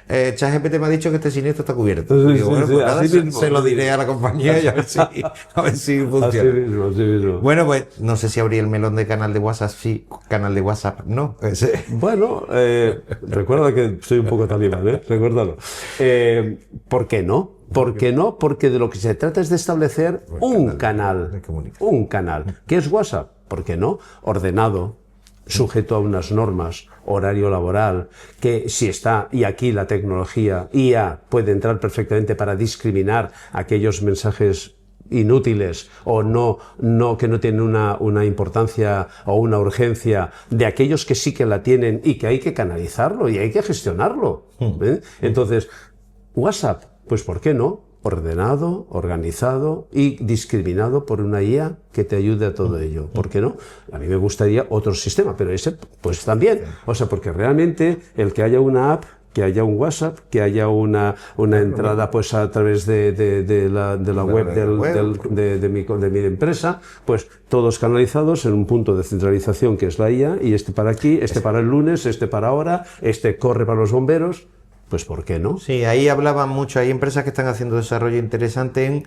ChatGPT me ha dicho que este siniestro está cubierto. Digo, bueno, pues nada, se lo diré a la compañía y a ver si funciona. Así mismo. Bueno, pues no sé si abrí el melón de canal de WhatsApp. Sí, canal de WhatsApp, no. Bueno, recuerda que soy un poco talibán, recuérdalo. ¿Por qué no? ¿Por qué no? Porque de lo que se trata es de establecer un canal. ¿Qué es WhatsApp? ¿Por qué no? Ordenado, sujeto a unas normas, horario laboral, que si está, y aquí la tecnología, IA, puede entrar perfectamente para discriminar aquellos mensajes inútiles o que no tienen una importancia o una urgencia, de aquellos que sí que la tienen y que hay que canalizarlo y hay que gestionarlo. Entonces, WhatsApp, pues ¿por qué no? Ordenado, organizado y discriminado por una IA que te ayude a todo ello. ¿Por qué no? A mí me gustaría otro sistema, pero ese pues también. O sea, porque realmente el que haya una app que haya un WhatsApp, que haya una entrada pues a través de la web de mi empresa, pues todos canalizados en un punto de centralización que es la IA, y este para aquí, este para el lunes, este para ahora, este corre para los bomberos. Pues ¿por qué no? Sí, ahí hablaban mucho, hay empresas que están haciendo desarrollo interesante en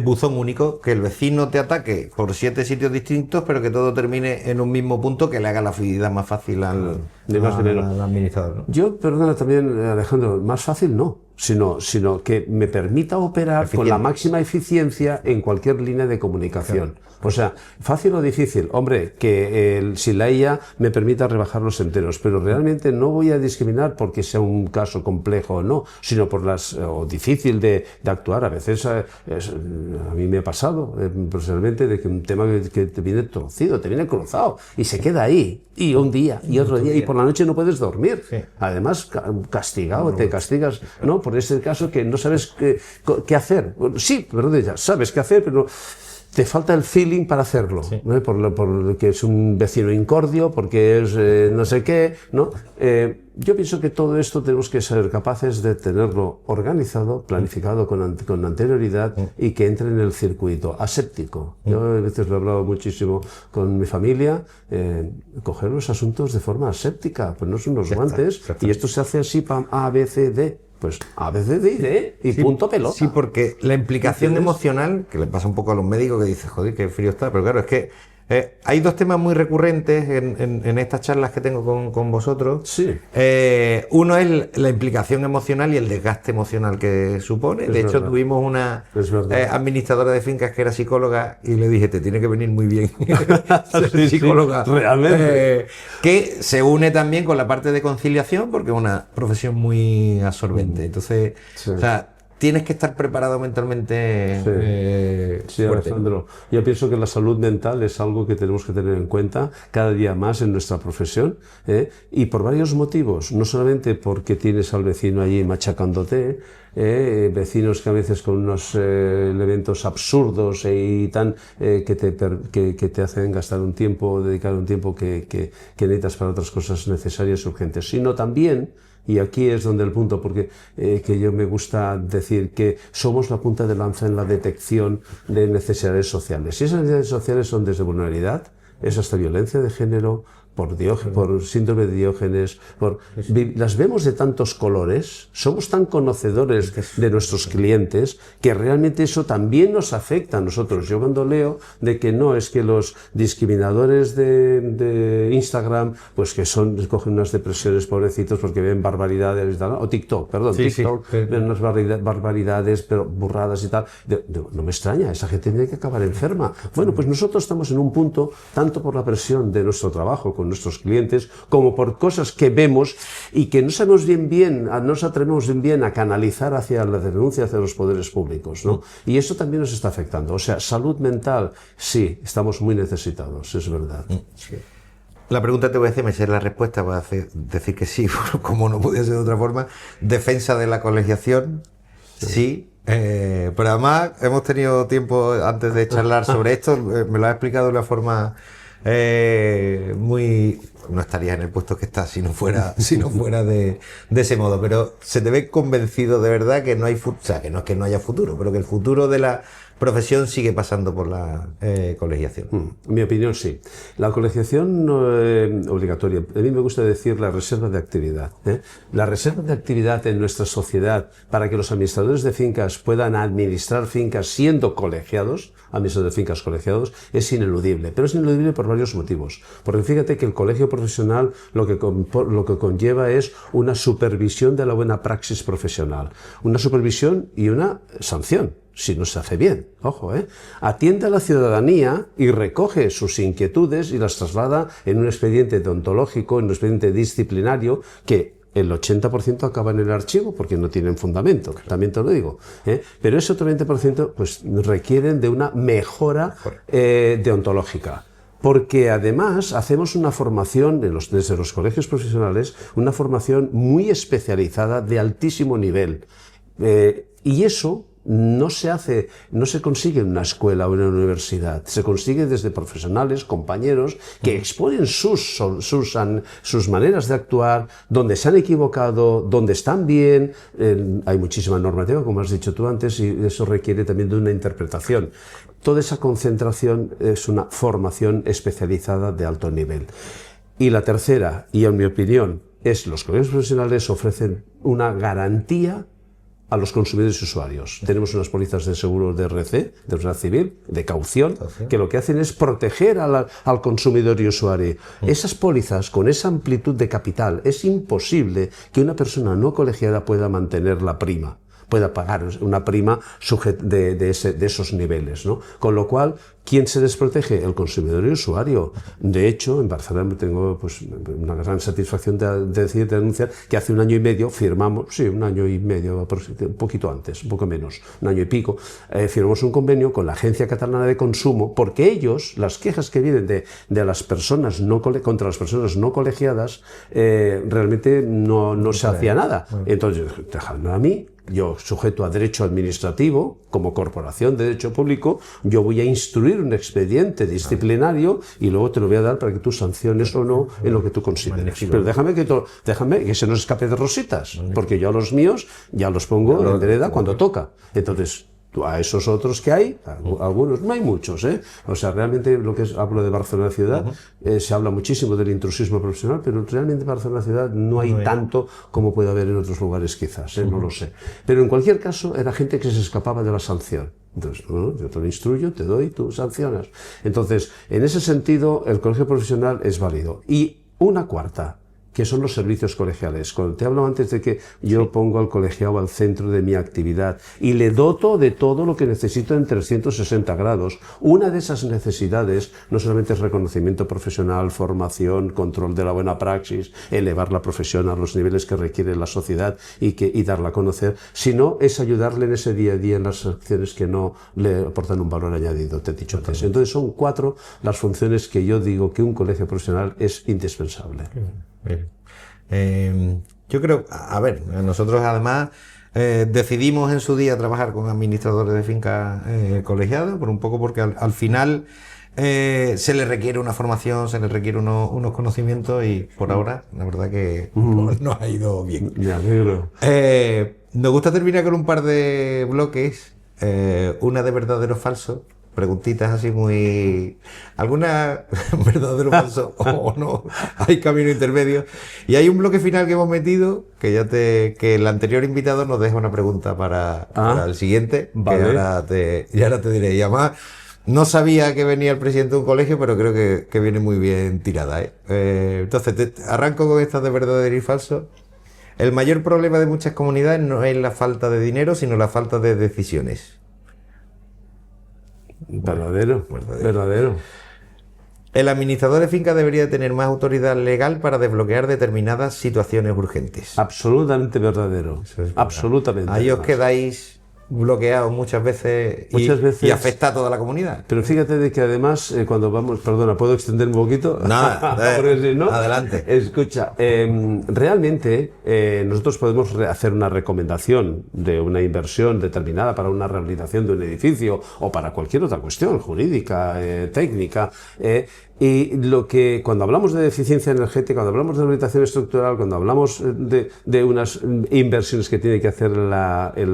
buzón único, que el vecino te ataque por 7 sitios distintos, pero que todo termine en un mismo punto que le haga la vida más fácil al administrador, ¿no? Yo, perdona también, Alejandro, más fácil no, sino que me permita operar con la máxima eficiencia en cualquier línea de comunicación. Claro. O sea, fácil o difícil, hombre, que si la IA me permita rebajar los enteros, pero realmente no voy a discriminar porque sea un caso complejo o no, sino por o difícil de actuar. A veces a mí me ha pasado personalmente de que un tema que te viene torcido, te viene cruzado y se queda ahí, y un día, y otro día, y por la noche no puedes dormir. Sí. Además, castigado, te castigas, ¿no? Por ese caso que no sabes qué hacer. Bueno, sí, perdón, ya sabes qué hacer, pero te falta el feeling para hacerlo, sí. ¿No? Porque es un vecino incordio, porque es no sé qué, ¿no? Yo pienso que todo esto tenemos que ser capaces de tenerlo organizado, planificado con anterioridad y que entre en el circuito aséptico. Yo a veces lo he hablado muchísimo con mi familia, coger los asuntos de forma aséptica, ponernos unos guantes, y esto se hace así, pam, A, B, C, D. Pues A, B, C, D y D, y sí, punto pelota. Sí, porque la implicación emocional, que le pasa un poco a los médicos que dicen, joder, qué frío está, pero claro, es que hay dos temas muy recurrentes en estas charlas que tengo con vosotros. Sí. Uno es la implicación emocional y el desgaste emocional que supone. De hecho, tuvimos una administradora de fincas que era psicóloga y le dije, te tiene que venir muy bien ser psicóloga. Sí, realmente. Que se une también con la parte de conciliación porque es una profesión muy absorbente. Entonces, o sea, tienes que estar preparado mentalmente. Sí, Alejandro. Yo pienso que la salud mental es algo que tenemos que tener en cuenta cada día más en nuestra profesión, y por varios motivos. No solamente porque tienes al vecino allí machacándote, vecinos que a veces con unos elementos absurdos que te hacen gastar un tiempo, dedicar un tiempo que necesitas para otras cosas necesarias y urgentes, sino también. Y aquí es donde el punto, porque que yo me gusta decir que somos la punta de lanza en la detección de necesidades sociales. Y esas necesidades sociales son desde vulnerabilidad, es hasta violencia de género, por síndrome de Diógenes, las vemos de tantos colores, somos tan conocedores de nuestros clientes que realmente eso también nos afecta a nosotros. Yo cuando leo de que no, es que los discriminadores de Instagram, pues que cogen unas depresiones, pobrecitos, porque ven barbaridades y tal, o TikTok, ven unas barbaridades, pero burradas y tal, no me extraña, esa gente tiene que acabar enferma. Bueno, pues nosotros estamos en un punto, tanto por la presión de nuestro trabajo con nuestros clientes, como por cosas que vemos y que no sabemos no nos atrevemos bien a canalizar hacia la denuncia hacia los poderes públicos, ¿no? Y eso también nos está afectando. O sea, salud mental, sí, estamos muy necesitados, es verdad. Sí. La pregunta te voy a hacer, me sé la respuesta, voy a decir que sí, como no podía ser de otra forma. Defensa de la colegiación, sí. Pero además hemos tenido tiempo antes de charlar sobre esto, me lo has explicado de una forma no estarías en el puesto que estás si no fuera de ese modo, pero se te ve convencido de verdad que no hay o sea, que no es que no haya futuro, pero que el futuro de la profesión sigue pasando por la colegiación. Mi opinión, sí. La colegiación obligatoria. A mí me gusta decir la reserva de actividad. La reserva de actividad en nuestra sociedad para que los administradores de fincas puedan administrar fincas siendo colegiados, administradores de fincas colegiados, es ineludible. Pero es ineludible por varios motivos. Porque fíjate que el colegio profesional lo que conlleva es una supervisión de la buena praxis profesional. Una supervisión y una sanción. Si no se hace bien, ojo, atiende a la ciudadanía y recoge sus inquietudes y las traslada en un expediente deontológico, en un expediente disciplinario que el 80% acaba en el archivo porque no tienen fundamento, también te lo digo, pero ese otro 20% pues requieren de una mejora deontológica. Porque además hacemos una formación desde los colegios profesionales, una formación muy especializada de altísimo nivel. Y eso no se consigue en una escuela o en una universidad, se consigue desde profesionales, compañeros, que exponen sus maneras de actuar, donde se han equivocado, donde están bien. Hay muchísima normativa, como has dicho tú antes, y eso requiere también de una interpretación. Toda esa concentración es una formación especializada de alto nivel. Y la tercera, y en mi opinión, los colegios profesionales ofrecen una garantía a los consumidores y usuarios. Tenemos unas pólizas de seguro de RC, de seguridad civil, de caución, que lo que hacen es proteger al consumidor y usuario. Esas pólizas, con esa amplitud de capital, es imposible que una persona no colegiada pueda mantener la prima, pueda pagar una prima de esos niveles, ¿no? Con lo cual, ¿quién se desprotege? El consumidor y el usuario. De hecho, en Barcelona tengo pues, una gran satisfacción de denunciar que hace 1 año y medio firmamos, sí, 1 año y medio, un poquito antes, un poco menos, 1 año y pico, firmamos un convenio con la Agencia Catalana de Consumo, porque ellos, las quejas que vienen de las personas contra las personas no colegiadas, realmente no se hacía nada. Entonces, dejadme a mí. Yo, sujeto a derecho administrativo, como corporación de derecho público, yo voy a instruir un expediente disciplinario y luego te lo voy a dar para que tú sanciones o no en lo que tú consideres. Pero déjame que se nos escape de rositas, porque yo a los míos ya los pongo en vereda cuando toca. Entonces, a esos otros que hay, algunos, no hay muchos, ¿eh? O sea, realmente hablo de Barcelona ciudad, se habla muchísimo del intrusismo profesional, pero realmente en Barcelona ciudad no hay tanto como puede haber en otros lugares quizás, no lo sé. Pero en cualquier caso, era gente que se escapaba de la sanción. Entonces, bueno, yo te lo instruyo, te doy, tú sancionas. Entonces, en ese sentido, el colegio profesional es válido. Y una cuarta, que son los servicios colegiales. Cuando te hablo antes de que yo pongo al colegiado al centro de mi actividad y le doto de todo lo que necesito en 360 grados. Una de esas necesidades no solamente es reconocimiento profesional, formación, control de la buena praxis, elevar la profesión a los niveles que requiere la sociedad y darla a conocer, sino es ayudarle en ese día a día en las acciones que no le aportan un valor añadido, te he dicho antes. Entonces son 4 las funciones que yo digo que un colegio profesional es indispensable. Yo creo, a ver, nosotros además decidimos en su día trabajar con administradores de fincas colegiados, por un poco porque al final se les requiere una formación, se les requiere unos conocimientos y por ahora la verdad que nos ha ido bien. Me alegro. Nos gusta terminar con un par de bloques, una de verdadero o falso. Preguntitas así muy... ¿Alguna verdadero o falso o no? Hay camino intermedio. Y hay un bloque final que hemos metido que el anterior invitado nos deja una pregunta para el siguiente. Vale. Y ahora te diré. Y además, no sabía que venía el presidente de un colegio, pero creo que viene muy bien tirada, ¿eh? Entonces, arranco con esta de verdadero y falso. El mayor problema de muchas comunidades no es la falta de dinero, sino la falta de decisiones. Verdadero. El administrador de finca debería tener más autoridad legal para desbloquear determinadas situaciones urgentes. Absolutamente verdadero. Absolutamente. Ahí os quedáis bloqueados muchas veces y afecta a toda la comunidad. Pero fíjate de que además cuando vamos... Perdona, ¿puedo extender un poquito? Nada, si no, adelante. Escucha, realmente nosotros podemos hacer una recomendación de una inversión determinada para una rehabilitación de un edificio o para cualquier otra cuestión jurídica, técnica, y cuando hablamos de eficiencia energética, cuando hablamos de rehabilitación estructural, cuando hablamos de unas inversiones que tiene que hacer en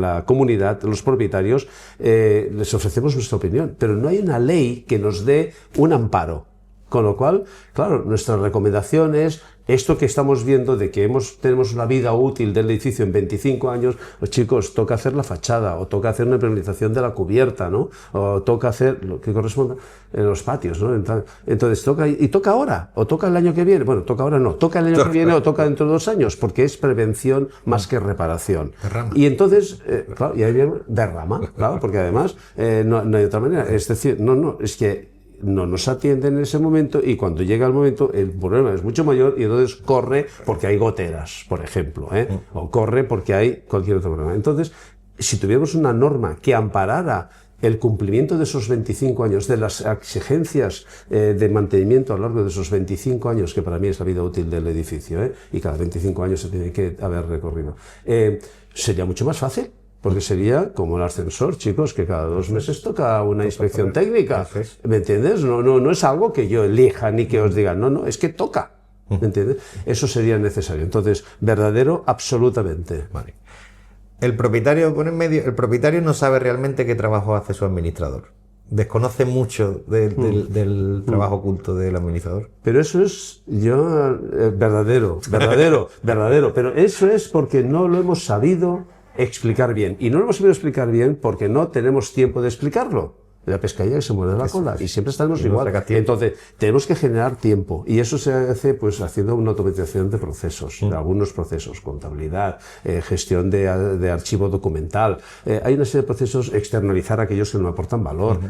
la comunidad, los propietarios, les ofrecemos nuestra opinión. Pero no hay una ley que nos dé un amparo. Con lo cual, claro, nuestra recomendación es esto que estamos viendo de que tenemos una vida útil del edificio en 25 años, pues chicos, toca hacer la fachada, o toca hacer una impermeabilización de la cubierta, ¿no? O toca hacer lo que corresponda en los patios, ¿no? Entonces, toca ahora, o toca el año que viene. Bueno, toca ahora no, toca el año que viene o toca dentro de 2 años, porque es prevención más que reparación. Derrama. Y entonces, claro, y ahí viene derrama, claro, porque además no hay otra manera. Es decir, es que no nos atienden en ese momento y cuando llega el momento el problema es mucho mayor y entonces corre porque hay goteras, por ejemplo, o corre porque hay cualquier otro problema. Entonces, si tuviéramos una norma que amparara el cumplimiento de esos 25 años, de las exigencias de mantenimiento a lo largo de esos 25 años, que para mí es la vida útil del edificio, y cada 25 años se tiene que haber recorrido, sería mucho más fácil. Porque sería como el ascensor, chicos, que cada 2 meses toca una inspección técnica. ¿Me entiendes? No es algo que yo elija ni que os diga, no, es que toca. ¿Me entiendes? Eso sería necesario. Entonces, verdadero, absolutamente. Vale. El propietario pone en medio, el propietario no sabe realmente qué trabajo hace su administrador. Desconoce mucho del trabajo oculto del administrador. Pero eso es verdadero. Pero eso es porque no lo hemos sabido explicar bien. Y no lo hemos sabido explicar bien porque no tenemos tiempo de explicarlo. La pescadilla que se muerde la cola y siempre estamos igual. Entonces, tenemos que generar tiempo y eso se hace pues haciendo una automatización de procesos, de algunos procesos, contabilidad, gestión de archivo documental. Hay una serie de procesos, externalizar aquellos que no aportan valor.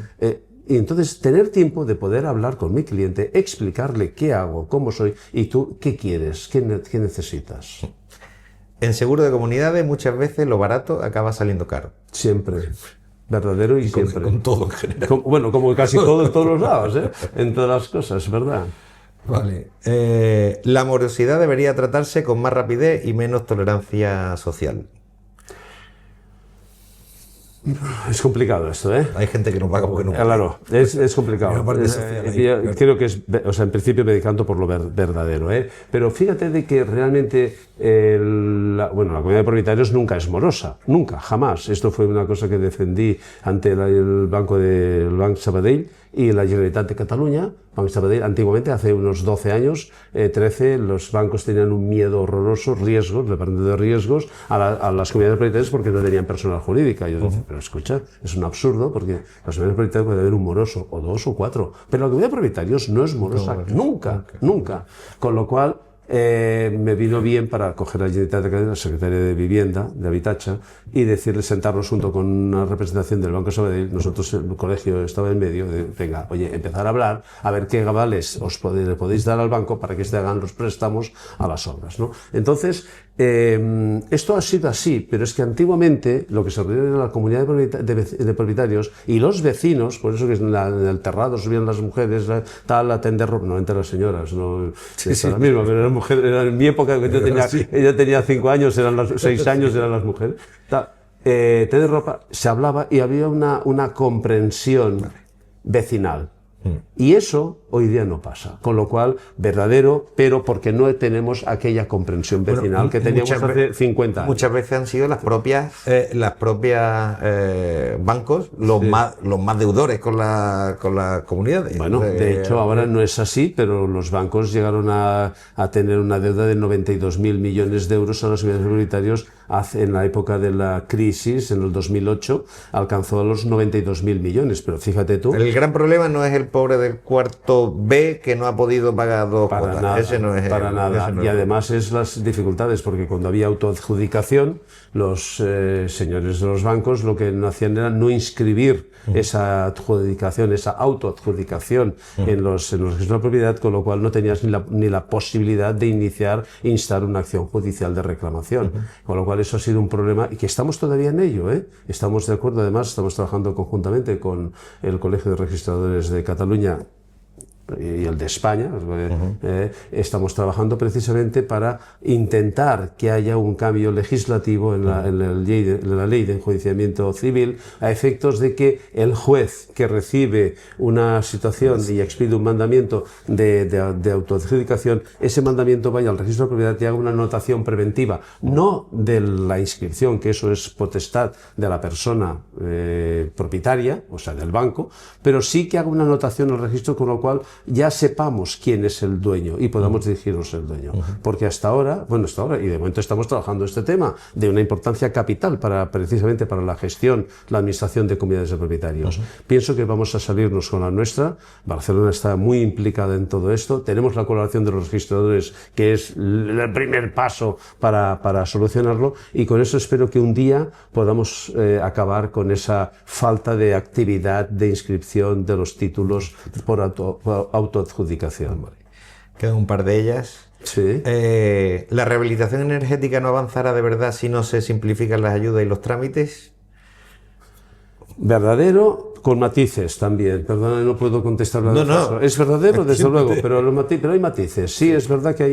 Y entonces, tener tiempo de poder hablar con mi cliente, explicarle qué hago, cómo soy y tú qué quieres, qué necesitas. En seguro de comunidades muchas veces lo barato acaba saliendo caro. Siempre. Verdadero y siempre. Con todo en general. Bueno, como casi todo en todos los lados, en todas las cosas, ¿verdad? Vale. La morosidad debería tratarse con más rapidez y menos tolerancia social. Es complicado esto, ¿eh? Hay gente que no paga porque no paga. Claro, es complicado. Creo que es, en principio me decanto por lo verdadero, ¿eh? Pero fíjate de que realmente la comunidad de propietarios nunca es morosa, nunca, jamás. Esto fue una cosa que defendí ante el Banco Sabadell y la Generalitat de Cataluña. Banco Sabadell, antiguamente, hace unos 12 años, 13, los bancos tenían un miedo horroroso, riesgos, dependiendo de riesgos, a las comunidades propietarias porque no tenían personal jurídica. Yo decía, pero escucha, es un absurdo porque las comunidades propietarias puede haber un moroso, o 2 o 4, pero la comunidad de propietarios no es morosa, nunca. Con lo cual, me vino bien para coger a la Generalitat de Cataluña, la secretaria de Vivienda, de Habitatge, y decirle, sentarnos junto con una representación del Banco Sabadell, nosotros, el colegio estaba en medio, venga, oye, empezar a hablar, a ver qué avales le podéis dar al banco para que se hagan los préstamos a las obras, ¿no? Entonces, esto ha sido así, pero es que antiguamente lo que se reunía en la comunidad de propietarios y los vecinos, por eso que en el terrado subían las mujeres, atender ropa, no entre las señoras, no la misma, pero eran mujeres, en mi época, que ella tenía 5 años, 6 años eran las mujeres, tener ropa, se hablaba y había una comprensión vecinal. Y eso hoy día no pasa, con lo cual, verdadero, pero porque no tenemos aquella comprensión vecinal que teníamos hace 50 años. Muchas veces han sido las propias bancos los más deudores con las comunidades. Bueno, de hecho ahora no es así, pero los bancos llegaron a tener una deuda de 92.000 millones de euros a los propietarios en la época de la crisis, en el 2008, alcanzó a los 92.000 millones, pero fíjate tú. El gran problema no es el pobre del cuarto B que no ha podido pagar 2 cuotas. Ese no es para nada. Y además es las dificultades, porque cuando había autoadjudicación, los señores de los bancos lo que no hacían era no inscribir esa adjudicación, esa autoadjudicación en los registros de propiedad, con lo cual no tenías ni la posibilidad de instar una acción judicial de reclamación. Con lo cual eso ha sido un problema y que estamos todavía en ello, ¿eh? Estamos de acuerdo, además estamos trabajando conjuntamente con el Colegio de Registradores de Cataluña y el de España, estamos trabajando precisamente para intentar que haya un cambio legislativo en la ley de enjuiciamiento civil a efectos de que el juez que recibe una situación y expide un mandamiento de autoadjudicación, ese mandamiento vaya al registro de propiedad y haga una anotación preventiva, no de la inscripción, que eso es potestad de la persona propietaria, o sea, del banco, pero sí que haga una anotación al registro, con lo cual ya sepamos quién es el dueño y podamos dirigirnos al dueño. Porque hasta ahora, y de momento estamos trabajando este tema de una importancia capital precisamente para la gestión, la administración de comunidades de propietarios. Pienso que vamos a salirnos con la nuestra. Barcelona está muy implicada en todo esto. Tenemos la colaboración de los registradores, que es el primer paso para solucionarlo, y con eso espero que un día podamos acabar con esa falta de actividad de inscripción de los títulos por autoadjudicación. Quedan un par de ellas. Sí. ¿La rehabilitación energética no avanzará de verdad si no se simplifican las ayudas y los trámites? Verdadero, con matices también. Perdona, no puedo contestar la No. Es verdadero, desde luego, pero hay matices. Sí, es verdad que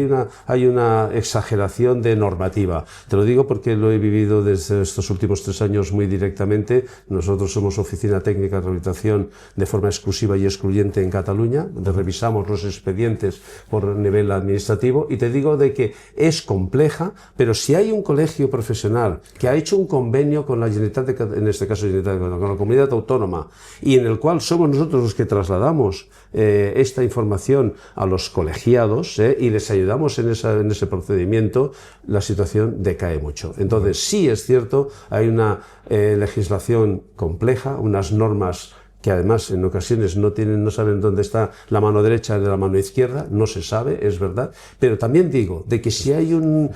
hay una exageración de normativa. Te lo digo porque lo he vivido desde estos últimos 3 años muy directamente. Nosotros somos Oficina Técnica de Rehabilitación de forma exclusiva y excluyente en Cataluña, donde revisamos los expedientes por nivel administrativo, y te digo de que es compleja, pero si hay un colegio profesional que ha hecho un convenio con la Generalitat, en este caso con la comunidad autónoma, y en el cual somos nosotros los que trasladamos esta información a los colegiados y les ayudamos en ese procedimiento, la situación decae mucho. Entonces, sí es cierto, hay una legislación compleja, unas normas que además en ocasiones no saben dónde está la mano derecha de la mano izquierda, no se sabe, es verdad, pero también digo de que si hay un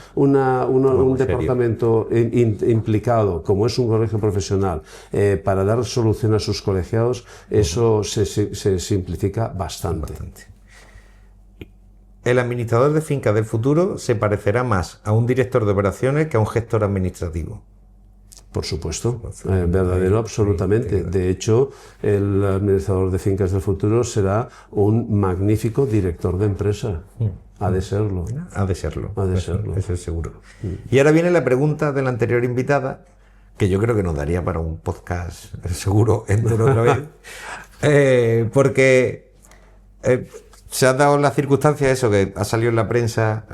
departamento implicado, como es un colegio profesional, para dar solución a sus colegiados, eso se simplifica bastante. El administrador de fincas del futuro se parecerá más a un director de operaciones que a un gestor administrativo. Por supuesto, verdadero, absolutamente. De hecho, el administrador de fincas del futuro será un magnífico director de empresa. Ha de serlo. Ha de serlo. Ha de serlo. Eso es seguro. Y ahora viene la pregunta de la anterior invitada, que yo creo que nos daría para un podcast seguro entero otra vez. Porque se ha dado la circunstancia, eso, que ha salido en la prensa,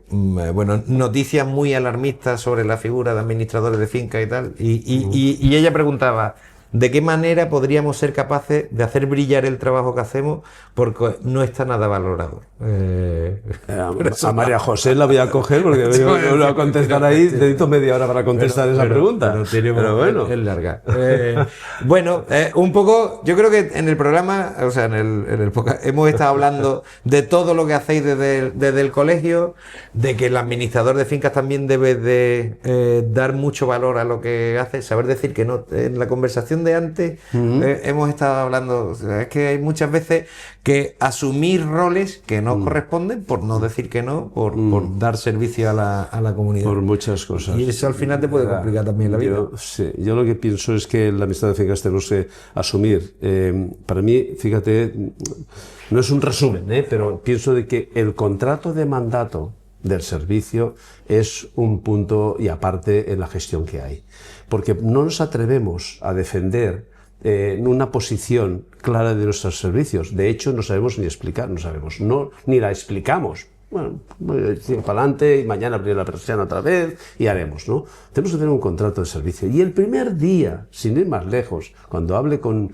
noticias muy alarmistas sobre la figura de administradores de fincas y tal, y ella preguntaba, ¿de qué manera podríamos ser capaces de hacer brillar el trabajo que hacemos? Porque no está nada valorado. A María José la voy a coger porque me voy a contestar ahí. Necesito media hora para contestar esa pregunta. Pero bueno, es larga. Un poco, yo creo que en el programa, o sea, en el podcast, hemos estado hablando de todo lo que hacéis desde el colegio, de que el administrador de fincas también debe de dar mucho valor a lo que hace, saber decir que no. En la conversación de antes hemos estado hablando, o sea, es que hay muchas veces que asumir roles que no corresponden por no decir que no, por dar servicio a la comunidad. Por muchas cosas. Y eso al final te puede complicar también la vida. Yo lo que pienso es que la administrador de fincas tenemos que asumir. Para mí, fíjate, no es un resumen, pero pienso de que el contrato de mandato del servicio es un punto y aparte en la gestión que hay. Porque no nos atrevemos a defender una posición clara de nuestros servicios. De hecho, no sabemos ni explicar, ni la explicamos. Bueno, para adelante y mañana abrir la persiana otra vez y haremos, ¿no? Tenemos que tener un contrato de servicio. Y el primer día, sin ir más lejos, cuando hable con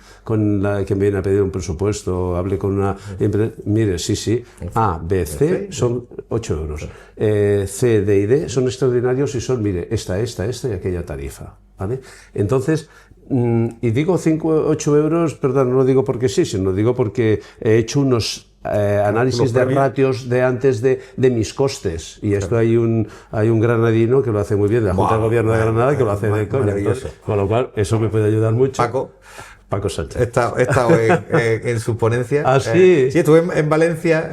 la que me viene a pedir un presupuesto, hable con una empresa, mire, sí, A, B, C son 8 euros. C, D y D son extraordinarios y son, mire, esta y aquella tarifa, ¿vale? Entonces, y digo 8 euros, perdón, no lo digo porque sí, sino digo porque he hecho unos análisis de ratios de antes de mis costes, y esto hay un granadino que lo hace muy bien, de la Junta de Gobierno de Granada, que lo hace de coña, con lo cual eso me puede ayudar mucho. Paco Sánchez. He estado en sus ponencias. ¿Ah, sí? Sí, estuve en Valencia.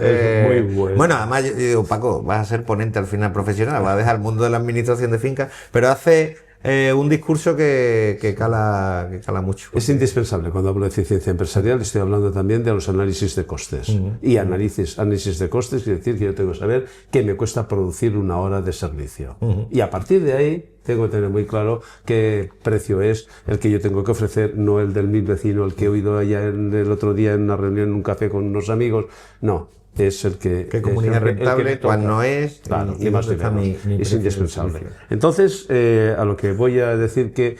Muy bueno. Bueno, además yo digo, Paco, vas a ser ponente al final profesional, vas a dejar el mundo de la administración de fincas, pero hace un discurso que cala mucho. Es indispensable. Cuando hablo de eficiencia empresarial estoy hablando también de los análisis de costes. Y análisis de costes quiere decir que yo tengo que saber qué me cuesta producir una hora de servicio. Y a partir de ahí tengo que tener muy claro qué precio es el que yo tengo que ofrecer, no el del mi vecino, el que he oído allá el otro día en una reunión en un café con unos amigos. No. Es el que... ¿Qué comunidad rentable? ¿Cuál no es? Claro, y más es indispensable. Entonces, a lo que voy a decir que,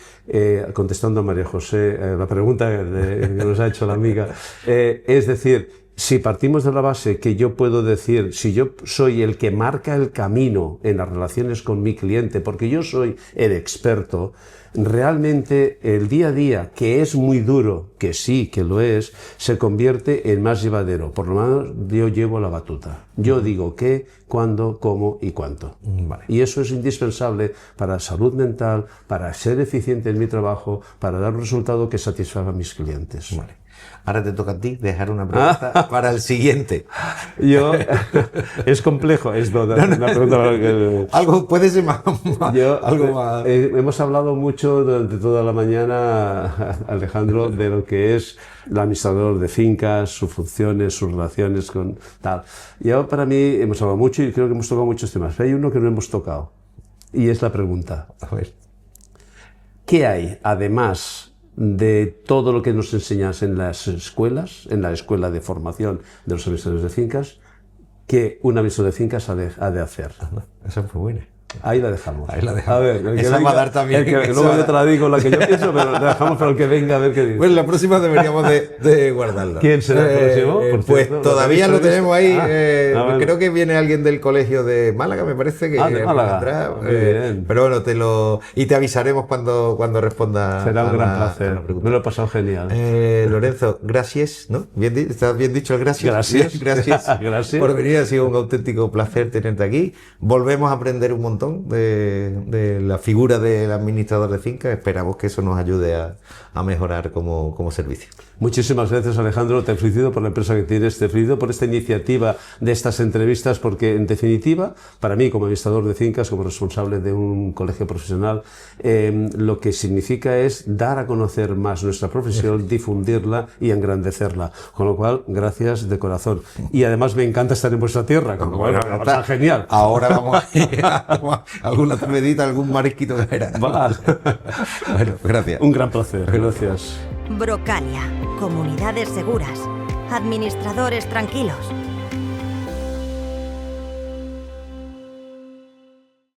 contestando a María José, la pregunta que nos ha hecho la amiga, es decir, si partimos de la base que yo puedo decir, si yo soy el que marca el camino en las relaciones con mi cliente, porque yo soy el experto, realmente el día a día, que es muy duro, que sí, que lo es, se convierte en más llevadero. Por lo menos yo llevo la batuta. Yo digo qué, cuándo, cómo y cuánto. Vale. Y eso es indispensable para salud mental, para ser eficiente en mi trabajo, para dar un resultado que satisfaga a mis clientes. Vale. Ahora te toca a ti dejar una pregunta para el siguiente. Es complejo esto. Una pregunta algo puede ser más. Hemos hablado mucho durante toda la mañana, Alejandro, de lo que es el administrador de fincas, sus funciones, sus relaciones con tal. Y ahora para mí hemos hablado mucho y creo que hemos tocado muchos temas. Pero hay uno que no hemos tocado y es la pregunta. A ver. ¿Qué hay, además de todo lo que nos enseñas en las escuelas, en la escuela de formación de los administradores de fincas, que un administrador de fincas ha de hacer? Esa fue buena. Ahí la dejamos. Ahí la dejamos. A ver, esa va a dar también. Luego yo te la digo la que yo pienso, pero la dejamos para el que venga a ver qué dice. Pues la próxima deberíamos de guardarla. ¿Quién será el próximo? Pues cierto, todavía lo tenemos ahí. Bueno. Creo que viene alguien del colegio de Málaga, me parece que. De Málaga. Bien. Pero bueno, y te avisaremos cuando responda. Será un gran placer. Me lo he pasado genial. Lorenzo, gracias, ¿no? ¿Está bien dicho el gracias? Gracias por venir. Ha sido un auténtico placer tenerte aquí. Volvemos a aprender un montón de la figura del administrador de finca. Esperamos que eso nos ayude a mejorar como servicio. Muchísimas gracias, Alejandro. Te felicito por la empresa que tienes, te felicito por esta iniciativa de estas entrevistas, porque en definitiva, para mí como administrador de fincas, como responsable de un colegio profesional, lo que significa es dar a conocer más nuestra profesión, difundirla y engrandecerla. Con lo cual, gracias de corazón. Y además me encanta estar en vuestra tierra, con lo cual está genial. Ahora vamos a ir a alguna cervecita, algún marisquito que era. Bueno, gracias. Un gran placer. Gracias. Brocalia, comunidades seguras, administradores tranquilos.